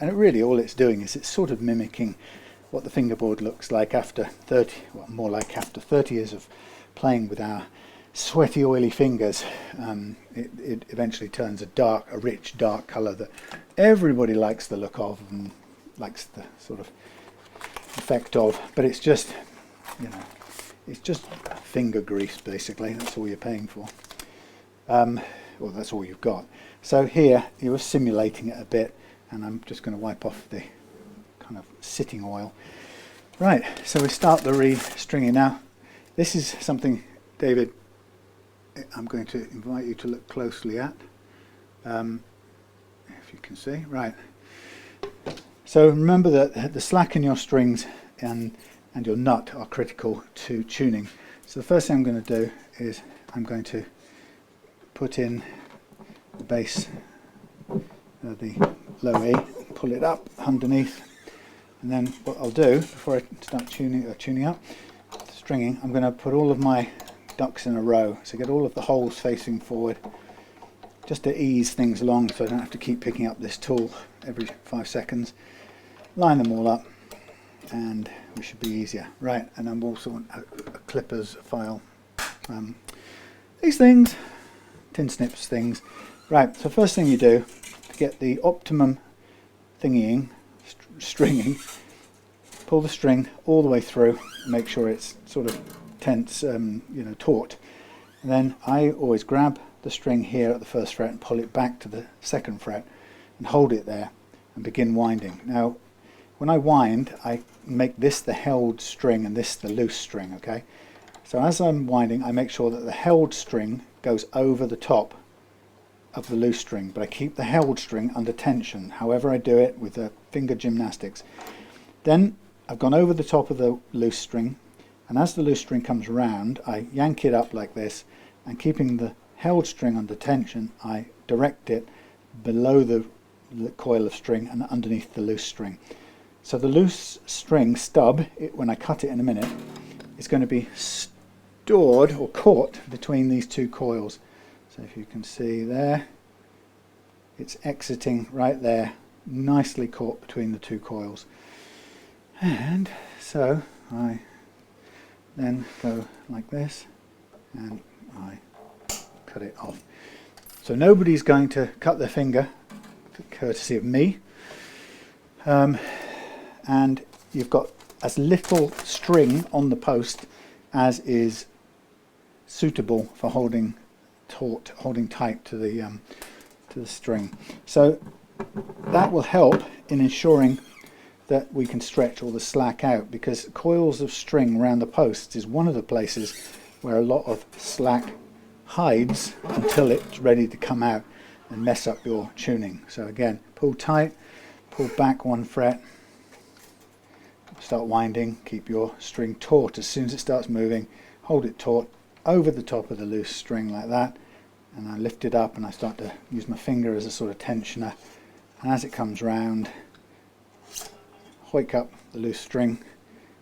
S1: it really, all it's doing is it's sort of mimicking what the fingerboard looks like after 30, well, more like after 30 years of playing with our sweaty, oily fingers. It eventually turns a rich, dark colour that everybody likes the look of, and likes the sort of effect of, but it's just, you know, it's just finger grease basically. That's all you're paying for. Well, that's all you've got. So here you were simulating it a bit, and I'm just going to wipe off the kind of sitting oil. Right, so we start the restringing now. This is something, David, I'm going to invite you to look closely at, if you can see. Right. So remember that the slack in your strings and your nut are critical to tuning. So the first thing I'm going to do is I'm going to put in the bass, the low E, pull it up underneath, and then what I'll do before I start tuning up, stringing, I'm going to put all of my ducks in a row, so get all of the holes facing forward, just to ease things along so I don't have to keep picking up this tool every 5 seconds. Line them all up and we should be easier. Right, and I'm also on a clippers file. These things, tin snips things. Right, so first thing you do to get the optimum stringing, pull the string all the way through and make sure it's sort of tense, you know, taut. And then I always grab the string here at the first fret and pull it back to the second fret and hold it there and begin winding. Now, when I wind, I make this the held string and this the loose string, okay? So as I'm winding, I make sure that the held string goes over the top of the loose string, but I keep the held string under tension, however I do it with the finger gymnastics. Then I've gone over the top of the loose string, and as the loose string comes around, I yank it up like this, and keeping the held string under tension, I direct it below the coil of string and underneath the loose string. So the loose string stub, when I cut it in a minute, is going to be stored or caught between these two coils. So if you can see there, it's exiting right there, nicely caught between the two coils. And so I then go like this and I cut it off. So nobody's going to cut their finger, courtesy of me. And you've got as little string on the post as is suitable for holding tight to the string. So that will help in ensuring that we can stretch all the slack out, because coils of string around the posts is one of the places where a lot of slack hides until it's ready to come out and mess up your tuning. So again, pull tight, pull back 1 fret, start winding, keep your string taut. As soon as it starts moving, hold it taut over the top of the loose string like that, and I lift it up and I start to use my finger as a sort of tensioner, and as it comes round, hoik up the loose string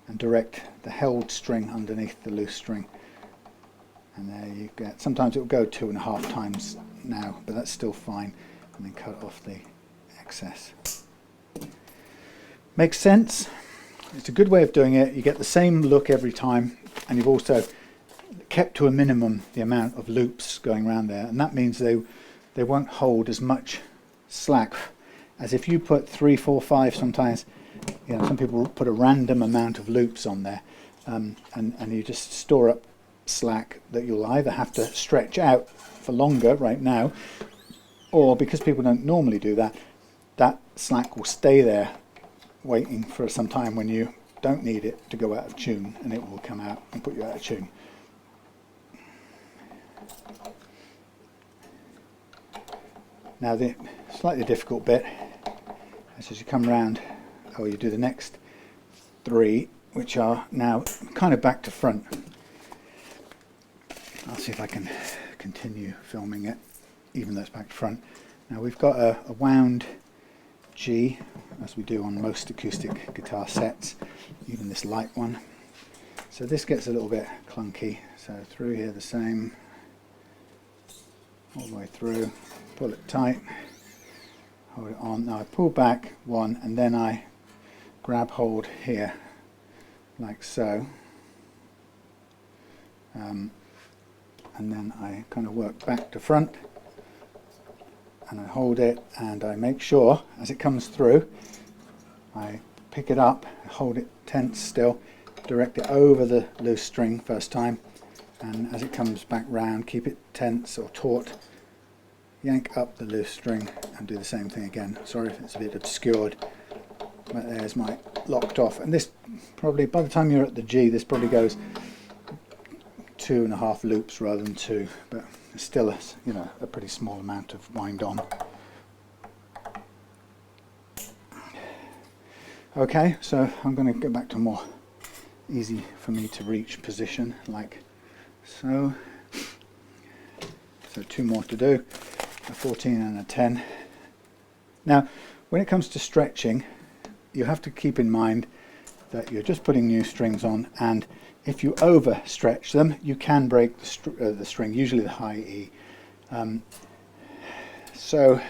S1: and direct the held string underneath the loose string, and there you get. Sometimes it will go 2.5 times now, but that's still fine, and then cut off the excess. Makes sense? It's a good way of doing it. You get the same look every time, and you've also kept to a minimum the amount of loops going around there, and that means they won't hold as much slack as if you put 3, 4, 5. Sometimes, you know, some people put a random amount of loops on there, and you just store up slack that you'll either have to stretch out for longer right now, or because people don't normally do that, that slack will stay there waiting for some time when you don't need it to go out of tune, and it will come out and put you out of tune. Now the slightly difficult bit is as you come round, or you do the next 3, which are now kind of back to front. I'll see if I can continue filming it even though it's back to front. Now we've got a wound G, as we do on most acoustic guitar sets, even this light one. So this gets a little bit clunky. So through here the same, all the way through, pull it tight, hold it on. Now I pull back 1 and then I grab hold here like so, and then I kind of work back to front and I hold it and I make sure as it comes through I pick it up, hold it tense still, direct it over the loose string first time, and as it comes back round, keep it tense or taut, yank up the loose string and do the same thing again. Sorry if it's a bit obscured, but there's my locked off. And this probably, by the time you're at the G, this probably goes 2.5 loops rather than 2, but it's still a, you know, a pretty small amount of wind on. Okay, so I'm going to go back to more easy for me to reach position, like so. So 2 more to do, a 14 and a 10. Now, when it comes to stretching, you have to keep in mind that you're just putting new strings on, and if you overstretch them, you can break the string, usually the high E. So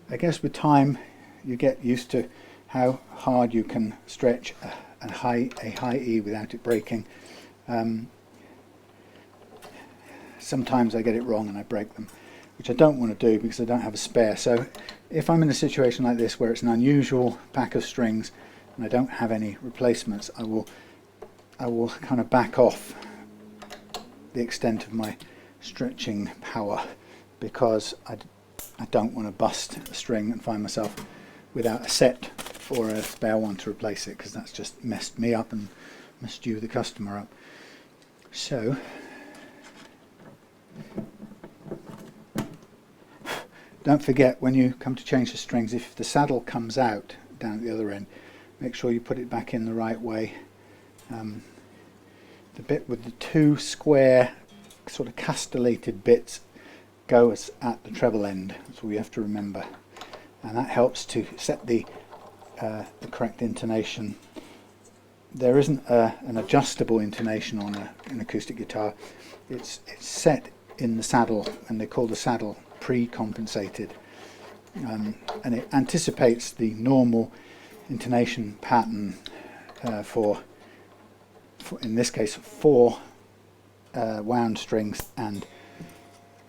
S1: I guess with time you get used to how hard you can stretch a high E without it breaking. Sometimes I get it wrong and I break them, which I don't want to do because I don't have a spare. So if I'm in a situation like this where it's an unusual pack of strings and I don't have any replacements, I will kind of back off the extent of my stretching power, because I don't want to bust a string and find myself without a set or a spare one to replace it, because that's just messed me up and messed you, the customer, up. So don't forget, when you come to change the strings, if the saddle comes out down at the other end, make sure you put it back in the right way. The bit with the 2 square sort of castellated bits goes at the treble end. That's all you have to remember, and that helps to set the correct intonation. There isn't an adjustable intonation on an acoustic guitar. It's set in the saddle, and they call the saddle pre-compensated, and it anticipates the normal intonation pattern for in this case 4 wound strings and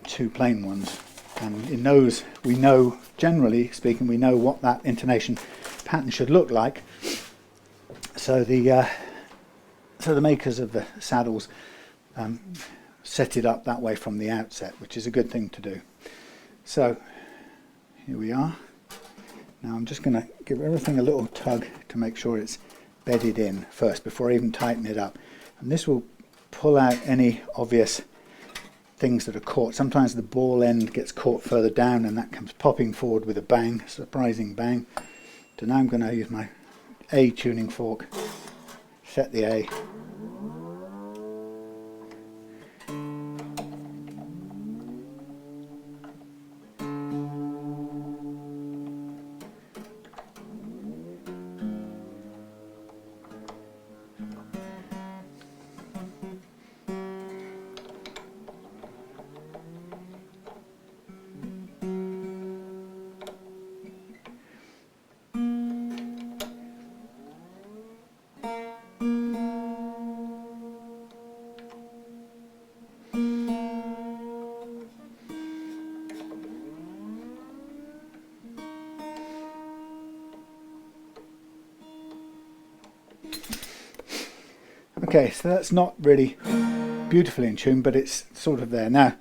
S1: 2 plain ones. And in those, we know, generally speaking, we know what that intonation pattern should look like. So the makers of the saddles set it up that way from the outset, which is a good thing to do. So here we are. Now I'm just going to give everything a little tug to make sure it's bedded in first before I even tighten it up, and this will pull out any obvious things that are caught. Sometimes the ball end gets caught further down and that comes popping forward with a bang, surprising bang. So now I'm going to use my A tuning fork, set the A, Okay, so that's not really beautifully in tune, but it's sort of there now.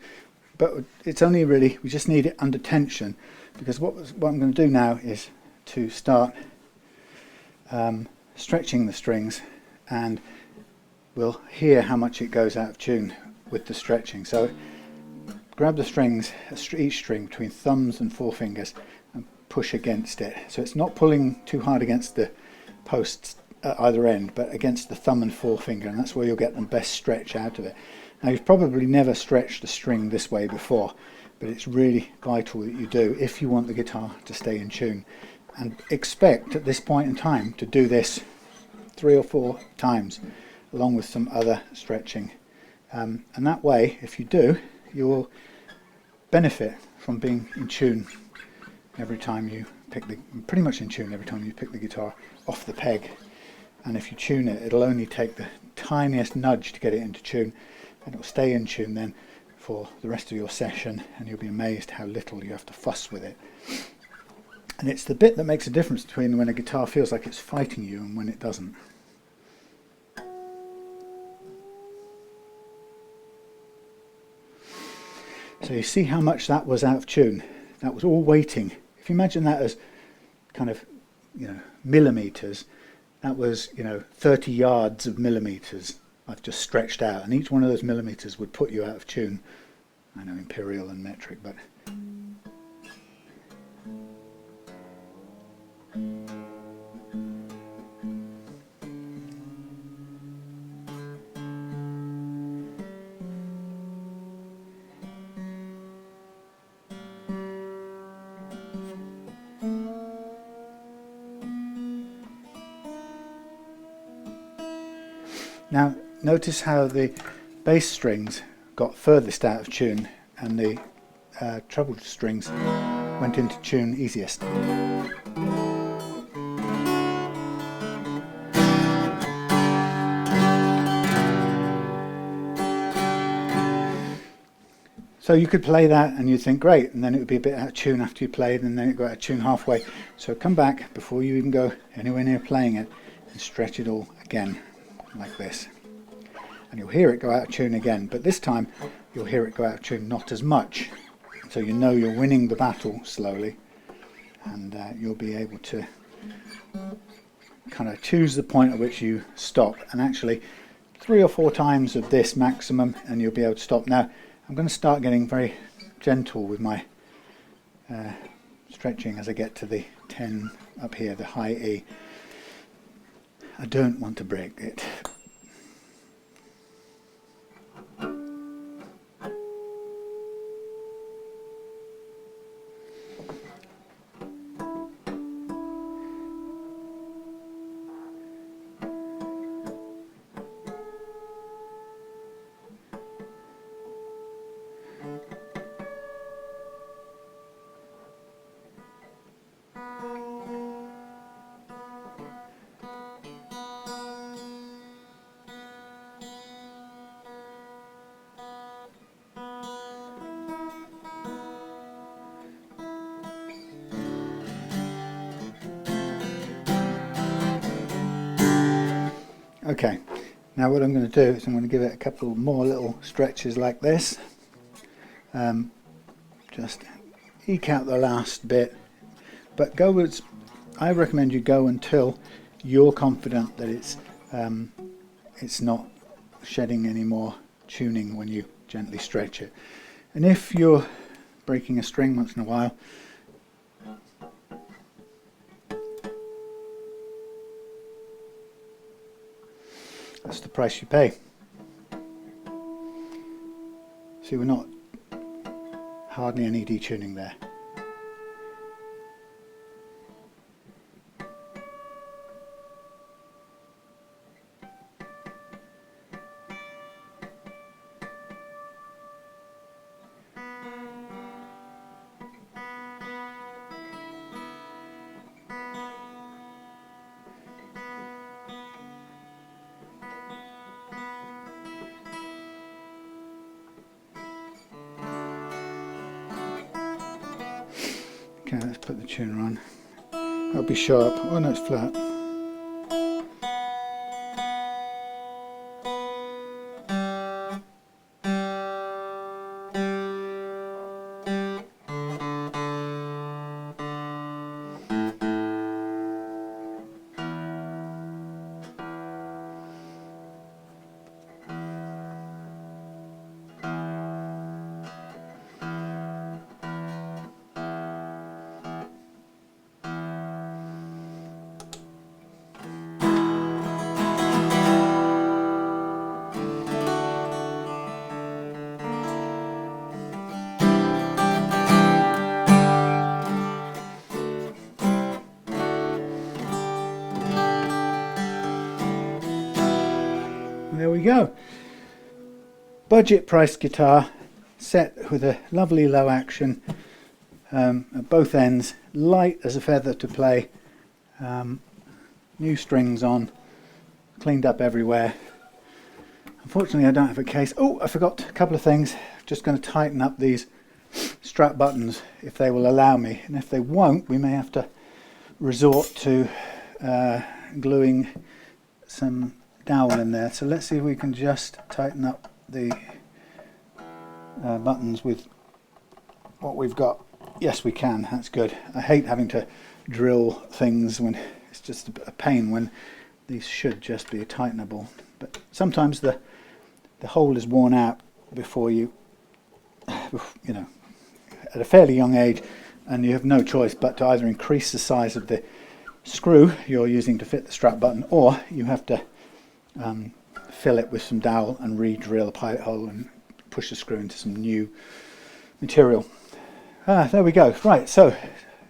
S1: But it's only really, we just need it under tension, because what I'm going to do now is to start stretching the strings, and we'll hear how much it goes out of tune with the stretching. So grab the strings, each string between thumbs and forefingers, and push against it. So it's not pulling too hard against the posts at either end, but against the thumb and forefinger, and that's where you'll get the best stretch out of it. Now, you've probably never stretched a string this way before, but it's really vital that you do if you want the guitar to stay in tune. And expect at this point in time to do this 3 or 4 times, along with some other stretching. And that way, if you do, you will benefit from being in tune every time you pick the, pretty much in tune every time you pick the guitar off the peg. And if you tune it, it'll only take the tiniest nudge to get it into tune, and it'll stay in tune then for the rest of your session, and you'll be amazed how little you have to fuss with it. And it's the bit that makes a difference between when a guitar feels like it's fighting you and when it doesn't. So you see how much that was out of tune. That was all weighting. If you imagine that as kind of, millimeters, that was, 30 yards of millimeters I've just stretched out, and each one of those millimeters would put you out of tune. I know imperial and metric, but now notice how the bass strings got furthest out of tune and the treble strings went into tune easiest. So you could play that and you'd think great, and then it would be a bit out of tune after you played, and then it got out of tune halfway. So come back before you even go anywhere near playing it and stretch it all again like this. And you'll hear it go out of tune again, but this time you'll hear it go out of tune not as much. So you know you're winning the battle slowly, and you'll be able to kind of choose the point at which you stop, and actually 3 or 4 times of this maximum and you'll be able to stop. Now I'm going to start getting very gentle with my stretching as I get to the 10 up here, the high E. I don't want to break it. Okay, now what I'm going to do is I'm going to give it a couple more little stretches like this. Just eke out the last bit, but I recommend you go until you're confident that it's not shedding any more tuning when you gently stretch it. And if you're breaking a string once in a while, that's the price you pay. See, we're not hardly any detuning there. Okay, let's put the tuner on. That'll be sharp. Oh no, it's flat. There we go. Budget price guitar set with a lovely low action at both ends, light as a feather to play, new strings on, cleaned up everywhere. Unfortunately I don't have a case. Oh, I forgot a couple of things. Just going to tighten up these strap buttons if they will allow me, and if they won't, we may have to resort to gluing some dowel in there. So let's see if we can just tighten up the buttons with what we've got. Yes, we can. That's good. I hate having to drill things when it's just a pain, when these should just be tightenable. But sometimes the hole is worn out before you know, at a fairly young age, and you have no choice but to either increase the size of the screw you're using to fit the strap button, or you have to fill it with some dowel and re-drill a pilot hole and push the screw into some new material. There we go. Right, so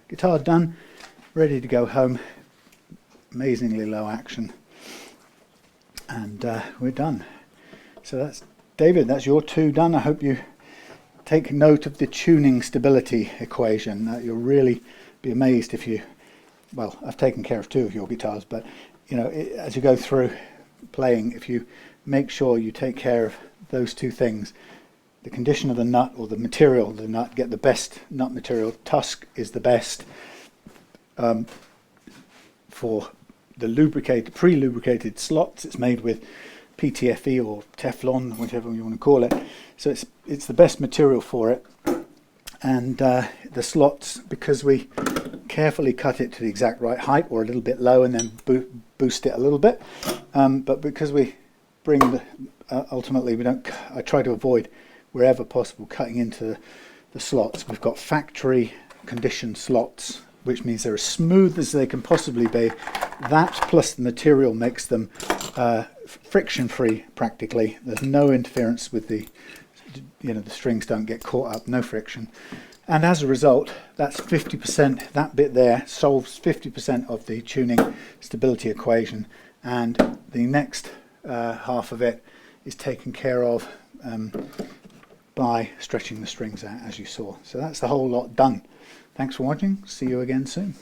S1: guitar done, ready to go home. Amazingly low action, and we're done. So that's David, that's your two done. I hope you take note of the tuning stability equation. You'll really be amazed if you, well, I've taken care of two of your guitars, but you know, as you go through playing, if you make sure you take care of those two things, the condition of the nut, or the material of the nut, get the best nut material. Tusq is the best for the pre-lubricated slots. It's made with PTFE or Teflon, whatever you want to call it. So it's the best material for it. And the slots, because we carefully cut it to the exact right height, or a little bit low, and then boost it a little bit. But because we bring the ultimately we don't. I try to avoid, wherever possible, cutting into the slots. We've got factory conditioned slots, which means they're as smooth as they can possibly be. That plus the material makes them friction free practically. There's no interference with the, you know, the strings don't get caught up, no friction. And as a result, that's 50%, that bit there solves 50% of the tuning stability equation, and the next half of it is taken care of by stretching the strings out, as you saw. So that's the whole lot done. Thanks for watching. See you again soon.